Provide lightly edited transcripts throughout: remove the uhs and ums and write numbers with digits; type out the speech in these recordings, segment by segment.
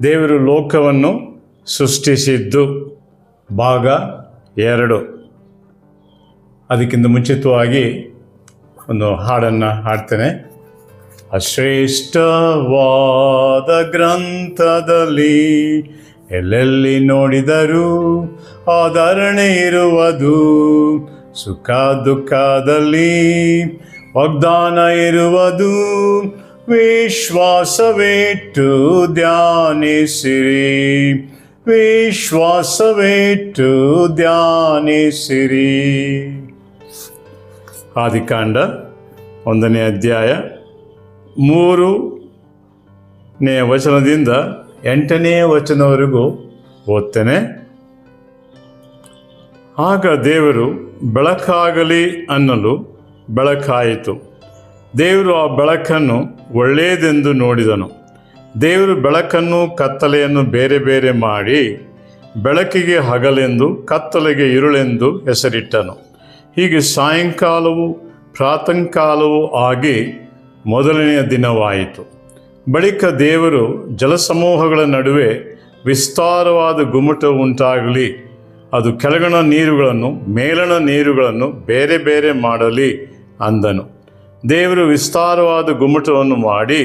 ದೇವರು ಲೋಕವನ್ನು ಸೃಷ್ಟಿಸಿದ್ದು ಭಾಗ 2. ಅದಕ್ಕಿಂತ ಮುಂಚಿತವಾಗಿ ಒಂದು ಹಾಡನ್ನು ಹಾಡ್ತೇನೆ. ಅಶ್ರೇಷ್ಠವಾದ ಗ್ರಂಥದಲ್ಲಿ ಎಲ್ಲೆಲ್ಲಿ ನೋಡಿದರೂ ಆದರಣೆ ಇರುವುದು, ಸುಖ ದುಃಖದಲ್ಲಿ ವಾಗ್ದಾನ ಇರುವುದು. ವಿಶ್ವಾಸವಿಟ್ಟು ಧ್ಯಾನಿಸಿರಿ, ವಿಶ್ವಾಸವಿಟ್ಟು ಧ್ಯಾನಿಸಿರಿ. ಆದಿಕಾಂಡ 1ನೇ ಅಧ್ಯಾಯ 3ನೇ ವಚನದಿಂದ 8ನೇ ವಚನವರೆಗೂ ಓದ್ತೇನೆ. ಆಗ ದೇವರು ಬೆಳಕಾಗಲಿ ಅನ್ನಲು ಬೆಳಕಾಯಿತು. ದೇವರು ಆ ಬೆಳಕನ್ನು ಒಳ್ಳೆಯದೆಂದು ನೋಡಿದನು. ದೇವರು ಬೆಳಕನ್ನು ಕತ್ತಲೆಯನ್ನು ಬೇರೆ ಬೇರೆ ಮಾಡಿ ಬೆಳಕಿಗೆ ಹಗಲೆಂದು ಕತ್ತಲೆಗೆ ಇರುಳೆಂದು ಹೆಸರಿಟ್ಟನು. ಹೀಗೆ ಸಾಯಂಕಾಲವೂ ಪ್ರಾತಃಕಾಲವೂ ಆಗಿ ಮೊದಲನೆಯ ದಿನವಾಯಿತು. ಬಳಿಕ ದೇವರು ಜಲಸಮೂಹಗಳ ನಡುವೆ ವಿಸ್ತಾರವಾದ ಗುಮ್ಮಟ ಉಂಟಾಗಲಿ, ಅದು ಕೆಳಗಣ ನೀರುಗಳನ್ನು ಮೇಲಣ ನೀರುಗಳನ್ನು ಬೇರೆ ಬೇರೆ ಮಾಡಲಿ ಅಂದನು. ದೇವರು ವಿಸ್ತಾರವಾದ ಗುಮ್ಮಟವನ್ನು ಮಾಡಿ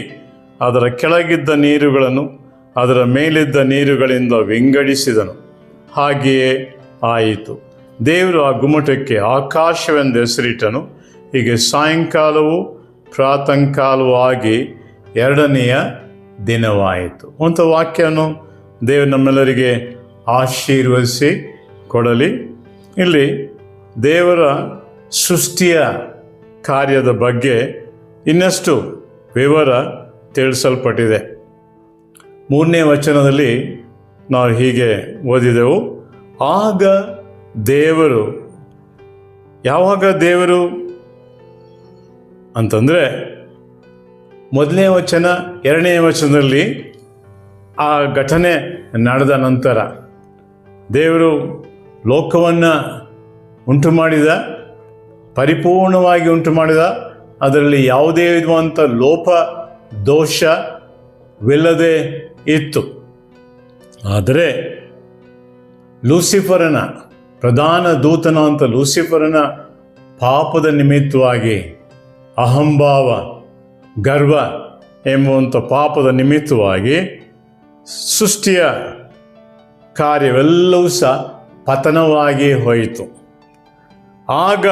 ಅದರ ಕೆಳಗಿದ್ದ ನೀರುಗಳನ್ನು ಅದರ ಮೇಲಿದ್ದ ನೀರುಗಳಿಂದ ವಿಂಗಡಿಸಿದನು. ಹಾಗೆಯೇ ಆಯಿತು. ದೇವರು ಆ ಗುಮ್ಮಟಕ್ಕೆ ಆಕಾಶವೆಂದು ಹೆಸರಿಟ್ಟನು. ಹೀಗೆ ಸಾಯಂಕಾಲವೂ ಪ್ರಾತಃಕಾಲವೂ ಆಗಿ 2ನೆಯ ದಿನವಾಯಿತು. ಒಂದು ವಾಕ್ಯವನ್ನು ದೇವರು ನಮ್ಮೆಲ್ಲರಿಗೆ ಆಶೀರ್ವದಿಸಿ ಕೊಡಲಿ. ಇಲ್ಲಿ ದೇವರ ಸೃಷ್ಟಿಯ ಕಾರ್ಯದ ಬಗ್ಗೆ ಇನ್ನಷ್ಟು ವಿವರ ತಿಳಿಸಲ್ಪಟ್ಟಿದೆ. 3ನೇ ವಚನದಲ್ಲಿ ನಾವು ಹೀಗೆ ಓದಿದೆವು. ಆಗ ದೇವರು, ಯಾವಾಗ ದೇವರು ಅಂತಂದರೆ 1ನೇ ವಚನ 2ನೇ ವಚನದಲ್ಲಿ ಆ ಘಟನೆ ನಡೆದ ನಂತರ ದೇವರು ಲೋಕವನ್ನು ಉಂಟು ಮಾಡಿದ, ಪರಿಪೂರ್ಣವಾಗಿ ಉಂಟು ಮಾಡಿದ. ಅದರಲ್ಲಿ ಯಾವುದೇ ವಿಧವಾದಂಥ ಲೋಪ ದೋಷವಿಲ್ಲದೆ ಇತ್ತು. ಆದರೆ ಲೂಸಿಫರನ, ಪ್ರಧಾನ ದೂತನ ಅಂತ ಲೂಸಿಫರನ ಪಾಪದ ನಿಮಿತ್ತವಾಗಿ, ಅಹಂಭಾವ ಗರ್ವ ಎಂಬುವಂಥ ಪಾಪದ ನಿಮಿತ್ತವಾಗಿ ಸೃಷ್ಟಿಯ ಕಾರ್ಯವೆಲ್ಲವೂ ಸಹ ಪತನವಾಗಿ ಹೋಯಿತು. ಆಗ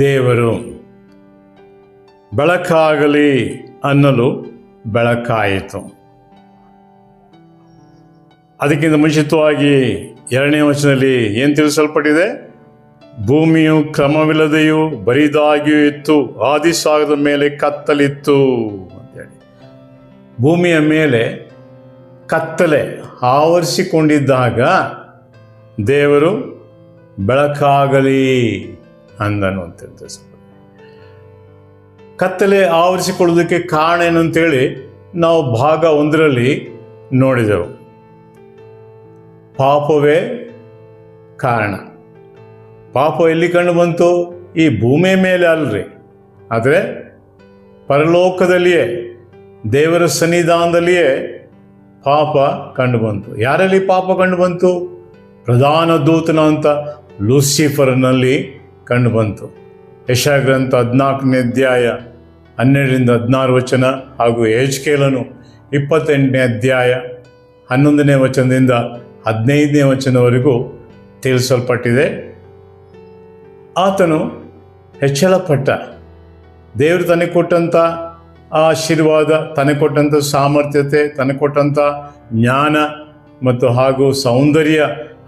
ದೇವರು ಬೆಳಕಾಗಲಿ ಅನ್ನಲು ಬೆಳಕಾಯಿತು. ಅದಕ್ಕಿಂತ ಮುಂಚಿತವಾಗಿ 2ನೇ ವಚನದಲ್ಲಿ ಏನು ತಿಳಿಸಲ್ಪಟ್ಟಿದೆ? ಭೂಮಿಯು ಕ್ರಮವಿಲ್ಲದೆಯೂ ಬರಿದಾಗಿಯೂ ಇತ್ತು, ಆದಿಸಾಗರದ ಮೇಲೆ ಕತ್ತಲಿತ್ತು ಅಂತೇಳಿ. ಭೂಮಿಯ ಮೇಲೆ ಕತ್ತಲೆ ಆವರಿಸಿಕೊಂಡಿದ್ದಾಗ ದೇವರು ಬೆಳಕಾಗಲಿ ಅಂದನು ಅಂತ ತಿಳಿಸಲ್ಪಟ್ಟಿದೆ. ಕತ್ತಲೆ ಆವರಿಸಿಕೊಳ್ಳೋದಕ್ಕೆ ಕಾರಣ ಏನು ಅಂತೇಳಿ ನಾವು ಭಾಗ 1ರಲ್ಲಿ ನೋಡಿದೆವು. ಪಾಪವೇ ಕಾರಣ. ಪಾಪ ಎಲ್ಲಿ ಕಂಡು ಬಂತು? ಈ ಭೂಮಿಯ ಮೇಲೆ ಅಲ್ರಿ, ಆದರೆ ಪರಲೋಕದಲ್ಲಿಯೇ, ದೇವರ ಸನ್ನಿಧಾನದಲ್ಲಿಯೇ ಪಾಪ ಕಂಡು ಬಂತು. ಯಾರಲ್ಲಿ ಪಾಪ ಕಂಡು ಬಂತು? ಪ್ರಧಾನ ದೂತನ ಅಂತ ಲೂಸಿಫರ್ನಲ್ಲಿ ಕಂಡು ಬಂತು. ಯೆಶಾಯ ಗ್ರಂಥ 14ನೇ ಅಧ್ಯಾಯ 12ರಿಂದ 16 ವಚನ ಹಾಗೂ ಯೆಹೆಜ್ಕೇಲನು 28ನೇ ಅಧ್ಯಾಯ 11ನೇ ವಚನದಿಂದ 15ನೇ ವಚನವರೆಗೂ ತಿಳಿಸಲ್ಪಟ್ಟಿದೆ. ಆತನು ಹೆಚ್ಚಳಪಟ್ಟ. ದೇವರು ತನಗೆ ಕೊಟ್ಟಂಥ ಆಶೀರ್ವಾದ, ತನಗೆ ಕೊಟ್ಟಂಥ ಸಾಮರ್ಥ್ಯತೆ, ತನಗೆ ಕೊಟ್ಟಂಥ ಜ್ಞಾನ ಮತ್ತು ಹಾಗೂ ಸೌಂದರ್ಯ,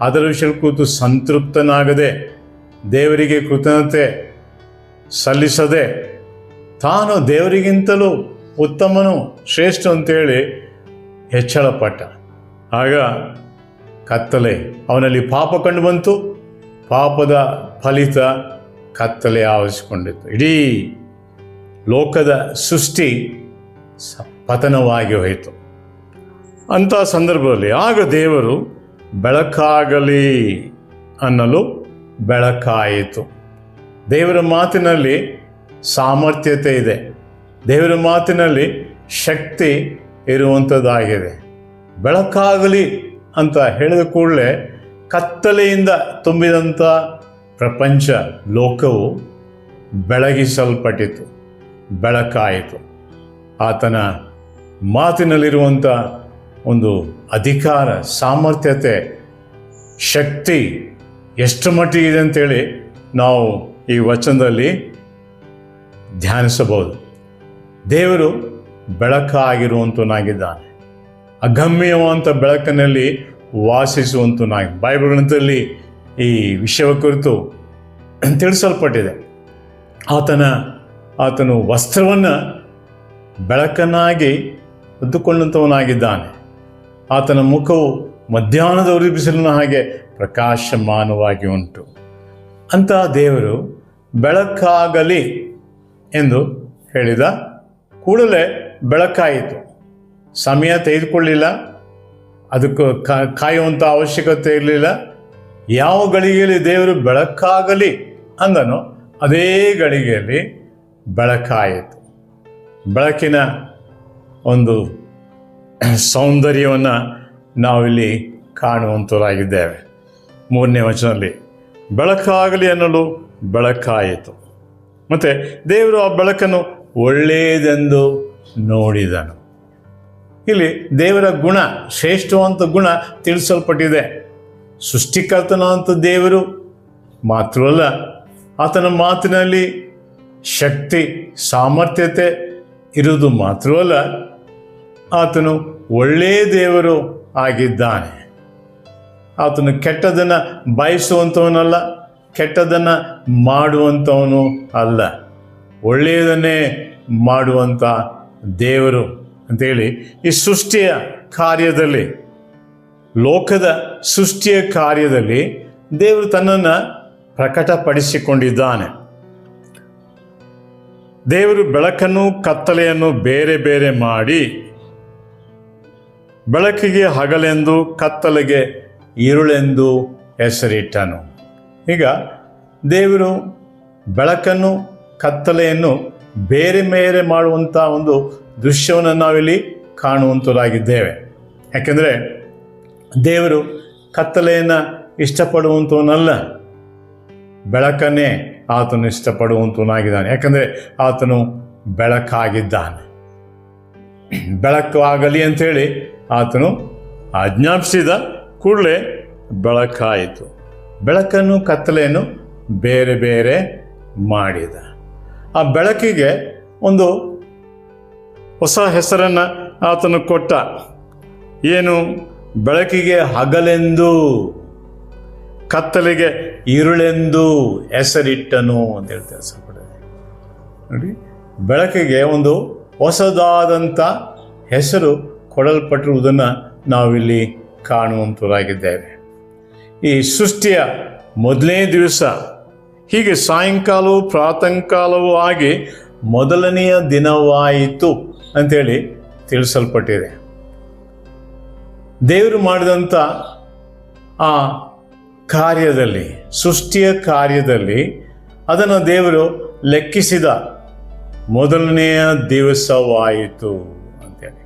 ಅದರ ವಿಷಯ ಕೂತು ಸಂತೃಪ್ತನಾಗದೆ, ದೇವರಿಗೆ ಕೃತಜ್ಞತೆ ಸಲ್ಲಿಸದೆ, ತಾನು ದೇವರಿಗಿಂತಲೂ ಉತ್ತಮನು, ಶ್ರೇಷ್ಠ ಅಂತೇಳಿ ಹೆಚ್ಚಳಪಟ್ಟ. ಆಗ ಕತ್ತಲೆ, ಅವನಲ್ಲಿ ಪಾಪ ಕಂಡು ಬಂತು. ಪಾಪದ ಫಲಿತ ಕತ್ತಲೆ ಆವರಿಸಿಕೊಂಡಿತ್ತು. ಇಡೀ ಲೋಕದ ಸೃಷ್ಟಿ ಪತನವಾಗಿ ಹೋಯಿತು. ಅಂಥ ಸಂದರ್ಭದಲ್ಲಿ ಆಗ ದೇವರು ಬೆಳಕಾಗಲಿ ಅನ್ನಲು ಬೆಳಕಾಯಿತು. ದೇವರ ಮಾತಿನಲ್ಲಿ ಸಾಮರ್ಥ್ಯತೆ ಇದೆ. ದೇವರ ಮಾತಿನಲ್ಲಿ ಶಕ್ತಿ ಇರುವಂಥದ್ದಾಗಿದೆ. ಬೆಳಕಾಗಲಿ ಅಂತ ಹೇಳಿದ ಕೂಡಲೇ ಕತ್ತಲೆಯಿಂದ ತುಂಬಿದಂಥ ಪ್ರಪಂಚ ಲೋಕವು ಬೆಳಗಿಸಲ್ಪಟ್ಟಿತು, ಬೆಳಕಾಯಿತು. ಆತನ ಮಾತಿನಲ್ಲಿರುವಂಥ ಒಂದು ಅಧಿಕಾರ, ಸಾಮರ್ಥ್ಯತೆ, ಶಕ್ತಿ ಎಷ್ಟು ಮಟ್ಟಿಗಿದೆ ಅಂತೇಳಿ ನಾವು ಈ ವಚನದಲ್ಲಿ ಧ್ಯಾನಿಸಬಹುದು. ದೇವರು ಬೆಳಕಾಗಿರುವಂತನಾಗಿದ್ದಾನೆ, ಅಗಮ್ಯವಂತ ಬೆಳಕಿನಲ್ಲಿ ವಾಸಿಸುವಂತನಾಗಿ ಬೈಬಲ್ ಗ್ರಂಥದಲ್ಲಿ ಈ ವಿಷಯವ ಕುರಿತು ತಿಳಿಸಲ್ಪಟ್ಟಿದೆ. ಆತನು ವಸ್ತ್ರವನ್ನು ಬೆಳಕನ್ನಾಗಿ ಹೊದ್ದುಕೊಂಡಂಥವನಾಗಿದ್ದಾನೆ. ಆತನ ಮುಖವು ಮಧ್ಯಾಹ್ನದ ಉರಿಬಿಸಿಲಿನ ಹಾಗೆ ಪ್ರಕಾಶಮಾನವಾಗಿ ಉಂಟು. ಅಂತಹ ದೇವರು ಬೆಳಕಾಗಲಿ ಎಂದು ಹೇಳಿದ ಕೂಡಲೇ ಬೆಳಕಾಯಿತು. ಸಮಯ ತೆಗೆದುಕೊಳ್ಳಿಲ್ಲ, ಅದಕ್ಕೆ ಕಾಯುವಂಥ ಅವಶ್ಯಕತೆ ಇರಲಿಲ್ಲ. ಯಾವ ಗಳಿಗೆಯಲ್ಲಿ ದೇವರು ಬೆಳಕಾಗಲಿ ಅಂದನೋ ಅದೇ ಗಳಿಗೆಯಲ್ಲಿ ಬೆಳಕಾಯಿತು. ಬೆಳಕಿನ ಒಂದು ಸೌಂದರ್ಯವನ್ನು ನಾವಿಲ್ಲಿ ಕಾಣುವಂಥವರಾಗಿದ್ದೇವೆ. 3ನೇ ವಚನದಲ್ಲಿ ಬೆಳಕಾಗಲಿ ಅನ್ನಲು ಬೆಳಕಾಯಿತು. ಮತ್ತು ದೇವರು ಆ ಬೆಳಕನ್ನು ಒಳ್ಳೆಯದೆಂದು ನೋಡಿದನು. ಇಲ್ಲಿ ದೇವರ ಗುಣ, ಶ್ರೇಷ್ಠವಂತ ಗುಣ ತಿಳಿಸಲ್ಪಟ್ಟಿದೆ. ಸೃಷ್ಟಿಕರ್ತನಾದಂಥ ದೇವರು ಮಾತ್ರವಲ್ಲ, ಆತನ ಮಾತಿನಲ್ಲಿ ಶಕ್ತಿ, ಸಾಮರ್ಥ್ಯತೆ ಇರುವುದು ಮಾತ್ರವಲ್ಲ, ಆತನು ಒಳ್ಳೆಯ ದೇವರು ಆಗಿದ್ದಾನೆ. ಆತನು ಕೆಟ್ಟದನ್ನು ಬಯಸುವಂಥವನಲ್ಲ, ಕೆಟ್ಟದನ್ನು ಮಾಡುವಂಥವನು ಅಲ್ಲ, ಒಳ್ಳೆಯದನ್ನೇ ಮಾಡುವಂಥ ದೇವರು ಅಂತೇಳಿ ಈ ಸೃಷ್ಟಿಯ ಕಾರ್ಯದಲ್ಲಿ, ಲೋಕದ ಸೃಷ್ಟಿಯ ಕಾರ್ಯದಲ್ಲಿ ದೇವರು ತನ್ನನ್ನು ಪ್ರಕಟಪಡಿಸಿಕೊಂಡಿದ್ದಾನೆ. ದೇವರು ಬೆಳಕನ್ನು ಕತ್ತಲೆಯನ್ನು ಬೇರೆ ಬೇರೆ ಮಾಡಿ ಬೆಳಕಿಗೆ ಹಗಲೆಂದು ಕತ್ತಲೆಗೆ ഇരുಳೆಂದು ಹೆಸರಿಟ್ಟನು. ಈಗ ದೇವರು ಬೆಳಕನ್ನು ಕತ್ತಲೆಯನ್ನು ಬೇರೆ ಬೇರೆ ಮಾಡುವಂಥ ಒಂದು ದೃಶ್ಯವನ್ನು ನಾವಿಲ್ಲಿ ಕಾಣುವಂಥವರಾಗಿದ್ದೇವೆ. ಯಾಕೆಂದರೆ ದೇವರು ಕತ್ತಲೆಯನ್ನು ಇಷ್ಟಪಡುವಂಥವನಲ್ಲ, ಬೆಳಕನ್ನೇ ಆತನು ಇಷ್ಟಪಡುವಂಥವನಾಗಿದ್ದಾನೆ. ಯಾಕಂದರೆ ಆತನು ಬೆಳಕಾಗಿದ್ದಾನೆ. ಬೆಳಕು ಆಗಲಿ ಅಂಥೇಳಿ ಆತನು ಆಜ್ಞಾಪಿಸಿದ ಕೂಡಲೇ ಬೆಳಕಾಯಿತು. ಬೆಳಕನ್ನು ಕತ್ತಲೆಯನ್ನು ಬೇರೆ ಬೇರೆ ಮಾಡಿದ. ಆ ಬೆಳಕಿಗೆ ಒಂದು ಹೊಸ ಹೆಸರನ್ನು ಆತನು ಕೊಟ್ಟ. ಏನು? ಬೆಳಕಿಗೆ ಹಗಲೆಂದು, ಕತ್ತಲೆಗೆ ഇരുಳೆಂದು ಹೆಸರಿಟ್ಟನು ಅಂತ ಹೇಳ್ತಾರೆ. ನೋಡಿ, ಬೆಳಕಿಗೆ ಒಂದು ಹೊಸದಾದಂಥ ಹೆಸರು ಕೊಡಲ್ಪಟ್ಟಿರುವುದನ್ನು ನಾವಿಲ್ಲಿ ಕಾಣುವಂಥವರಾಗಿದ್ದೇವೆ. ಈ ಸೃಷ್ಟಿಯ ಮೊದಲನೇ ದಿವಸ ಹೀಗೆ ಸಾಯಂಕಾಲವೂ ಪ್ರಾತಃಕಾಲವೂ ಆಗಿ ಮೊದಲನೆಯ ದಿನವಾಯಿತು ಅಂಥೇಳಿ ತಿಳಿಸಲ್ಪಟ್ಟಿದೆ. ದೇವರು ಮಾಡಿದಂಥ ಆ ಕಾರ್ಯದಲ್ಲಿ, ಸೃಷ್ಟಿಯ ಕಾರ್ಯದಲ್ಲಿ ಅದನ್ನು ದೇವರು ಲೆಕ್ಕಿಸಿದ ಮೊದಲನೆಯ ದಿವಸವಾಯಿತು ಅಂತೇಳಿ.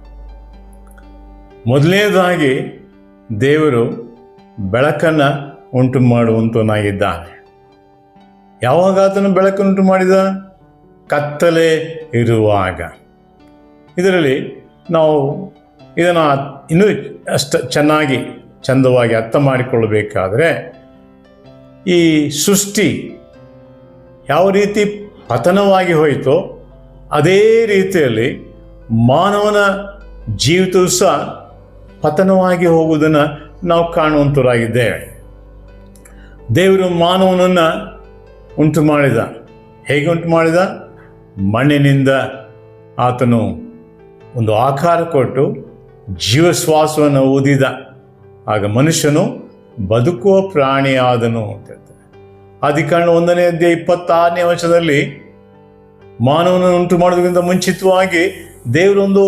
ಮೊದಲನೇದಾಗಿ ದೇವರು ಬೆಳಕನ್ನು ಉಂಟು ಮಾಡುವಂತನಾಗಿದ್ದಾನೆ. ಯಾವಾಗ ಆತನು ಬೆಳಕನ್ನುಂಟು ಮಾಡಿದ? ಕತ್ತಲೆ ಇರುವಾಗ. ಇದರಲ್ಲಿ ನಾವು ಇದನ್ನು ಇನ್ನೂ ಅಷ್ಟು ಚಂದವಾಗಿ ಅರ್ಥ ಮಾಡಿಕೊಳ್ಳಬೇಕಾದರೆ, ಈ ಸೃಷ್ಟಿ ಯಾವ ರೀತಿ ಪತನವಾಗಿ ಹೋಯಿತೋ ಅದೇ ರೀತಿಯಲ್ಲಿ ಮಾನವನ ಜೀವಿತವೂ ಸಹ ಪತನವಾಗಿ ಹೋಗುವುದನ್ನು ನಾವು ಕಾಣುವಂಥವರಾಗಿದ್ದೇವೆ. ದೇವರು ಮಾನವನನ್ನು ಉಂಟು ಮಾಡಿದ. ಹೇಗೆ ಉಂಟು ಮಾಡಿದ? ಮಣ್ಣಿನಿಂದ ಆತನು ಒಂದು ಆಕಾರ ಕೊಟ್ಟು ಜೀವಶ್ವಾಸವನ್ನು ಊದಿದ. ಆಗ ಮನುಷ್ಯನು ಬದುಕುವ ಪ್ರಾಣಿಯಾದನು ಅಂತ ಹೇಳ್ತಾರೆ. ಆದಿಕಾಂಡ 1ನೇ ಅಧ್ಯಾಯ 26ನೇ ವಚನದಲ್ಲಿ ಮಾನವನನ್ನು ಉಂಟು ಮಾಡೋದಕ್ಕಿಂತ ಮುಂಚಿತವಾಗಿ ದೇವರೊಂದು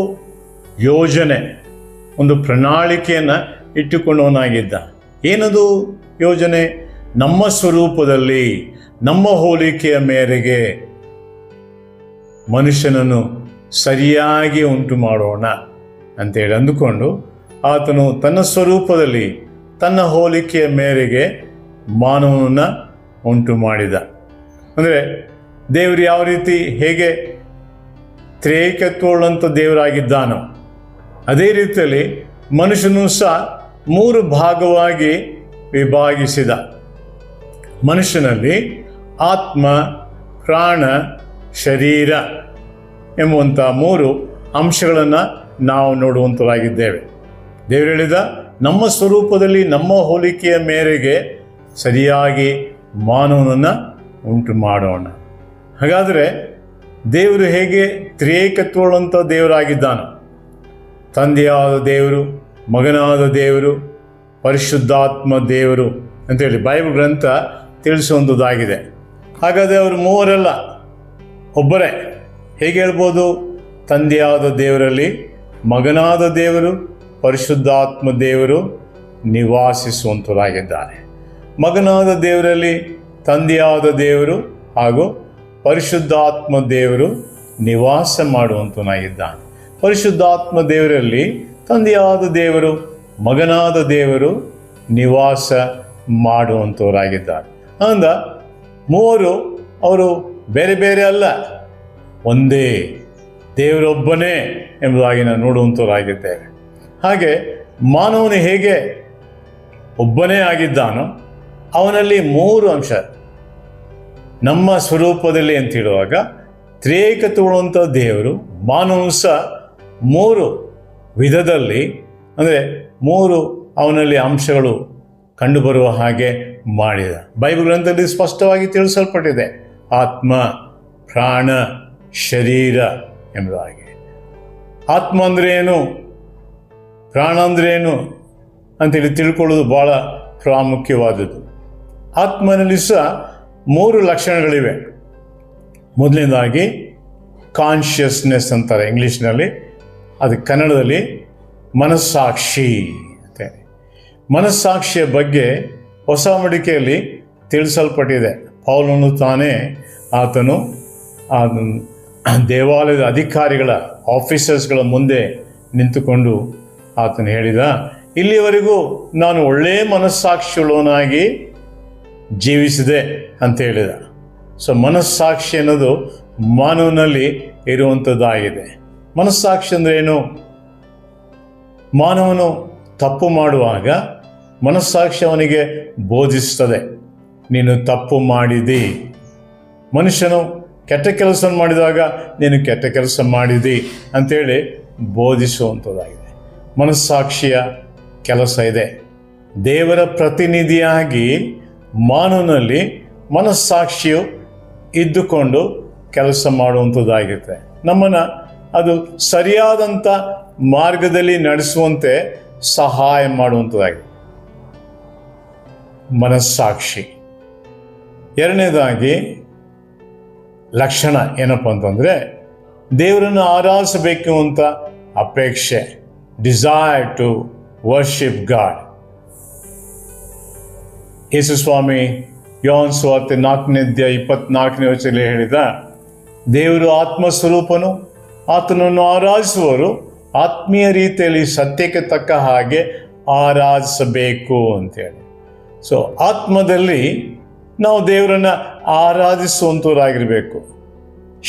ಯೋಜನೆ, ಒಂದು ಪ್ರಣಾಳಿಕೆಯನ್ನು ಇಟ್ಟುಕೊಂಡವನಾಗಿದ್ದ. ಏನದು ಯೋಜನೆ? ನಮ್ಮ ಸ್ವರೂಪದಲ್ಲಿ, ನಮ್ಮ ಹೋಲಿಕೆಯ ಮೇರೆಗೆ ಮನುಷ್ಯನನ್ನು ಸರಿಯಾಗಿ ಉಂಟು ಮಾಡೋಣ ಅಂತೇಳಿ ಅಂದುಕೊಂಡು ಆತನು ತನ್ನ ಸ್ವರೂಪದಲ್ಲಿ ತನ್ನ ಹೋಲಿಕೆಯ ಮೇರೆಗೆ ಮಾನವನನ್ನು ಉಂಟು ಮಾಡಿದ. ಅಂದರೆ ದೇವರು ಯಾವ ರೀತಿ ಹೇಗೆ ತ್ರೇಕತ್ವವುಳ್ಳಂಥ ದೇವರಾಗಿದ್ದಾನೋ ಅದೇ ರೀತಿಯಲ್ಲಿ ಮನುಷ್ಯನೂ ಸಹ 3 ಭಾಗವಾಗಿ ವಿಭಾಗಿಸಿದ. ಮನುಷ್ಯನಲ್ಲಿ ಆತ್ಮ, ಪ್ರಾಣ, ಶರೀರ ಎಂಬುವಂಥ 3 ಅಂಶಗಳನ್ನು ನಾವು ನೋಡುವಂಥವಾಗಿದ್ದೇವೆ. ದೇವರು ಹೇಳಿದ, ನಮ್ಮ ಸ್ವರೂಪದಲ್ಲಿ ನಮ್ಮ ಹೋಲಿಕೆಯ ಮೇರೆಗೆ ಸರಿಯಾಗಿ ಮಾನವನನ್ನು ಉಂಟು ಮಾಡೋಣ. ಹಾಗಾದರೆ ದೇವರು ಹೇಗೆ ತ್ರಿಏಕತ್ವವುಳ್ಳಂಥ ದೇವರಾಗಿದ್ದಾನೋ, ತಂದೆಯಾದ ದೇವರು, ಮಗನಾದ ದೇವರು, ಪರಿಶುದ್ಧಾತ್ಮ ದೇವರು ಅಂತೇಳಿ ಬೈಬಲ್ ಗ್ರಂಥ ತಿಳಿಸುವಂಥದ್ದಾಗಿದೆ. ಹಾಗಾದರೆ ಅವರು 3 ಒಬ್ಬರೇ. ಹೇಗೆ ಹೇಳ್ಬೋದು? ತಂದೆಯಾದ ದೇವರಲ್ಲಿ ಮಗನಾದ ದೇವರು, ಪರಿಶುದ್ಧಾತ್ಮ ದೇವರು ನಿವಾಸಿಸುವಂಥವರಾಗಿದ್ದಾರೆ. ಮಗನಾದ ದೇವರಲ್ಲಿ ತಂದೆಯಾದ ದೇವರು ಹಾಗೂ ಪರಿಶುದ್ಧಾತ್ಮ ದೇವರು ನಿವಾಸ ಮಾಡುವಂತನಾಗಿದ್ದಾನೆ. ಪರಿಶುದ್ಧಾತ್ಮ ದೇವರಲ್ಲಿ ತಂದೆಯಾದ ದೇವರು, ಮಗನಾದ ದೇವರು ನಿವಾಸ ಮಾಡುವಂಥವರಾಗಿದ್ದಾರೆ. ಅಂದ 3 ಅವರು ಬೇರೆ ಬೇರೆ ಅಲ್ಲ, ಒಂದೇ ದೇವರೊಬ್ಬನೇ ಎಂಬುದಾಗಿ ನಾವು ನೋಡುವಂಥವರಾಗಿದ್ದೇವೆ. ಹಾಗೆ ಮಾನವನು ಹೇಗೆ ಒಬ್ಬನೇ ಆಗಿದ್ದಾನೋ ಅವನಲ್ಲಿ 3 ಅಂಶ ನಮ್ಮ ಸ್ವರೂಪದಲ್ಲಿ ಅಂತ ಹೇಳುವಾಗ ತ್ರಿಏಕತ್ವವುಳ್ಳಂಥ ದೇವರು ಮಾನವನು ಸಹ 3 ವಿಧದಲ್ಲಿ, ಅಂದರೆ 3 ಅವನಲ್ಲಿ ಅಂಶಗಳು ಕಂಡುಬರುವ ಹಾಗೆ ಮಾಡಿದ. ಬೈಬಲ್ ಗ್ರಂಥದಲ್ಲಿ ಸ್ಪಷ್ಟವಾಗಿ ತಿಳಿಸಲ್ಪಟ್ಟಿದೆ, ಆತ್ಮ, ಪ್ರಾಣ, ಶರೀರ ಎಂಬುದಾಗಿ. ಆತ್ಮ ಅಂದರೆ ಏನು, ಪ್ರಾಣ ಅಂದರೆ ಏನು ಅಂತೇಳಿ ತಿಳ್ಕೊಳ್ಳೋದು ಭಾಳ ಪ್ರಾಮುಖ್ಯವಾದದ್ದು. ಆತ್ಮನಲ್ಲಿ ಸಹ 3 ಲಕ್ಷಣಗಳಿವೆ. ಮೊದಲನೇದಾಗಿ ಕಾನ್ಷಿಯಸ್ನೆಸ್ ಅಂತಾರೆ ಇಂಗ್ಲೀಷ್ನಲ್ಲಿ, ಅದು ಕನ್ನಡದಲ್ಲಿ ಮನಸ್ಸಾಕ್ಷಿ ಅಂತ. ಮನಸ್ಸಾಕ್ಷಿಯ ಬಗ್ಗೆ ಹೊಸ ಮಡಿಕೆಯಲ್ಲಿ ತಿಳಿಸಲ್ಪಟ್ಟಿದೆ. ಪೌಲನು ತಾನೇ ಆತನು ದೇವಾಲಯದ ಅಧಿಕಾರಿಗಳ ಆಫೀಸರ್ಸ್ಗಳ ಮುಂದೆ ನಿಂತುಕೊಂಡು ಆತನು ಹೇಳಿದ, ಇಲ್ಲಿವರೆಗೂ ನಾನು ಒಳ್ಳೆಯ ಮನಸ್ಸಾಕ್ಷಿಯುಳ್ಳವನಾಗಿ ಜೀವಿಸಿದೆ ಅಂತ ಹೇಳಿದ. ಸೊ ಮನಸ್ಸಾಕ್ಷಿ ಅನ್ನೋದು ಮಾನವನಲ್ಲಿ ಇರುವಂಥದ್ದಾಗಿದೆ. ಮನಸ್ಸಾಕ್ಷಿ ಅಂದರೆ ಏನು? ಮಾನವನು ತಪ್ಪು ಮಾಡುವಾಗ ಮನಸ್ಸಾಕ್ಷಿ ಅವನಿಗೆ ಬೋಧಿಸ್ತದೆ, ನೀನು ತಪ್ಪು ಮಾಡಿದಿ. ಮನುಷ್ಯನು ಕೆಟ್ಟ ಕೆಲಸ ಮಾಡಿದಾಗ ನೀನು ಕೆಟ್ಟ ಕೆಲಸ ಮಾಡಿದಿ ಅಂಥೇಳಿ ಬೋಧಿಸುವಂಥದ್ದಾಗಿದೆ. ಮನಸ್ಸಾಕ್ಷಿಯ ಕೆಲಸ ಇದೆ. ದೇವರ ಪ್ರತಿನಿಧಿಯಾಗಿ ಮಾನವನಲ್ಲಿ ಮನಸ್ಸಾಕ್ಷಿಯು ಇದ್ದುಕೊಂಡು ಕೆಲಸ ಮಾಡುವಂಥದ್ದಾಗಿರುತ್ತೆ. ನಮ್ಮನ್ನು ಅದು ಸರಿಯಾದಂಥ ಮಾರ್ಗದಲ್ಲಿ ನಡೆಸುವಂತೆ ಸಹಾಯ ಮಾಡುವಂಥದ್ದಾಗಿದೆ ಮನಸ್ಸಾಕ್ಷಿ. ಎರಡನೇದಾಗಿ ಲಕ್ಷಣ ಏನಪ್ಪ ಅಂತಂದರೆ ದೇವರನ್ನು ಆರಾಧಿಸಬೇಕು ಅಂತ ಅಪೇಕ್ಷೆ, ಡಿಸೈರ್ ಟು ವರ್ಷಿಪ್ ಗಾಡ್. ಯೇಸು ಸ್ವಾಮಿ ಯೋಹಾನ ಸುವಾರ್ತೆ 4ನೇ ಅಧ್ಯಾಯ 24ನೇ ವಚನದಲ್ಲಿ ಹೇಳಿದ, ದೇವರು ಆತ್ಮಸ್ವರೂಪನು, ಆತನನ್ನು ಆರಾಧಿಸುವವರು ಆತ್ಮೀಯ ರೀತಿಯಲ್ಲಿ ಸತ್ಯಕ್ಕೆ ತಕ್ಕ ಹಾಗೆ ಆರಾಧಿಸಬೇಕು ಅಂತೇಳಿ. ಸೊ ಆತ್ಮದಲ್ಲಿ ನಾವು ದೇವರನ್ನು ಆರಾಧಿಸುವಂಥವರಾಗಿರಬೇಕು.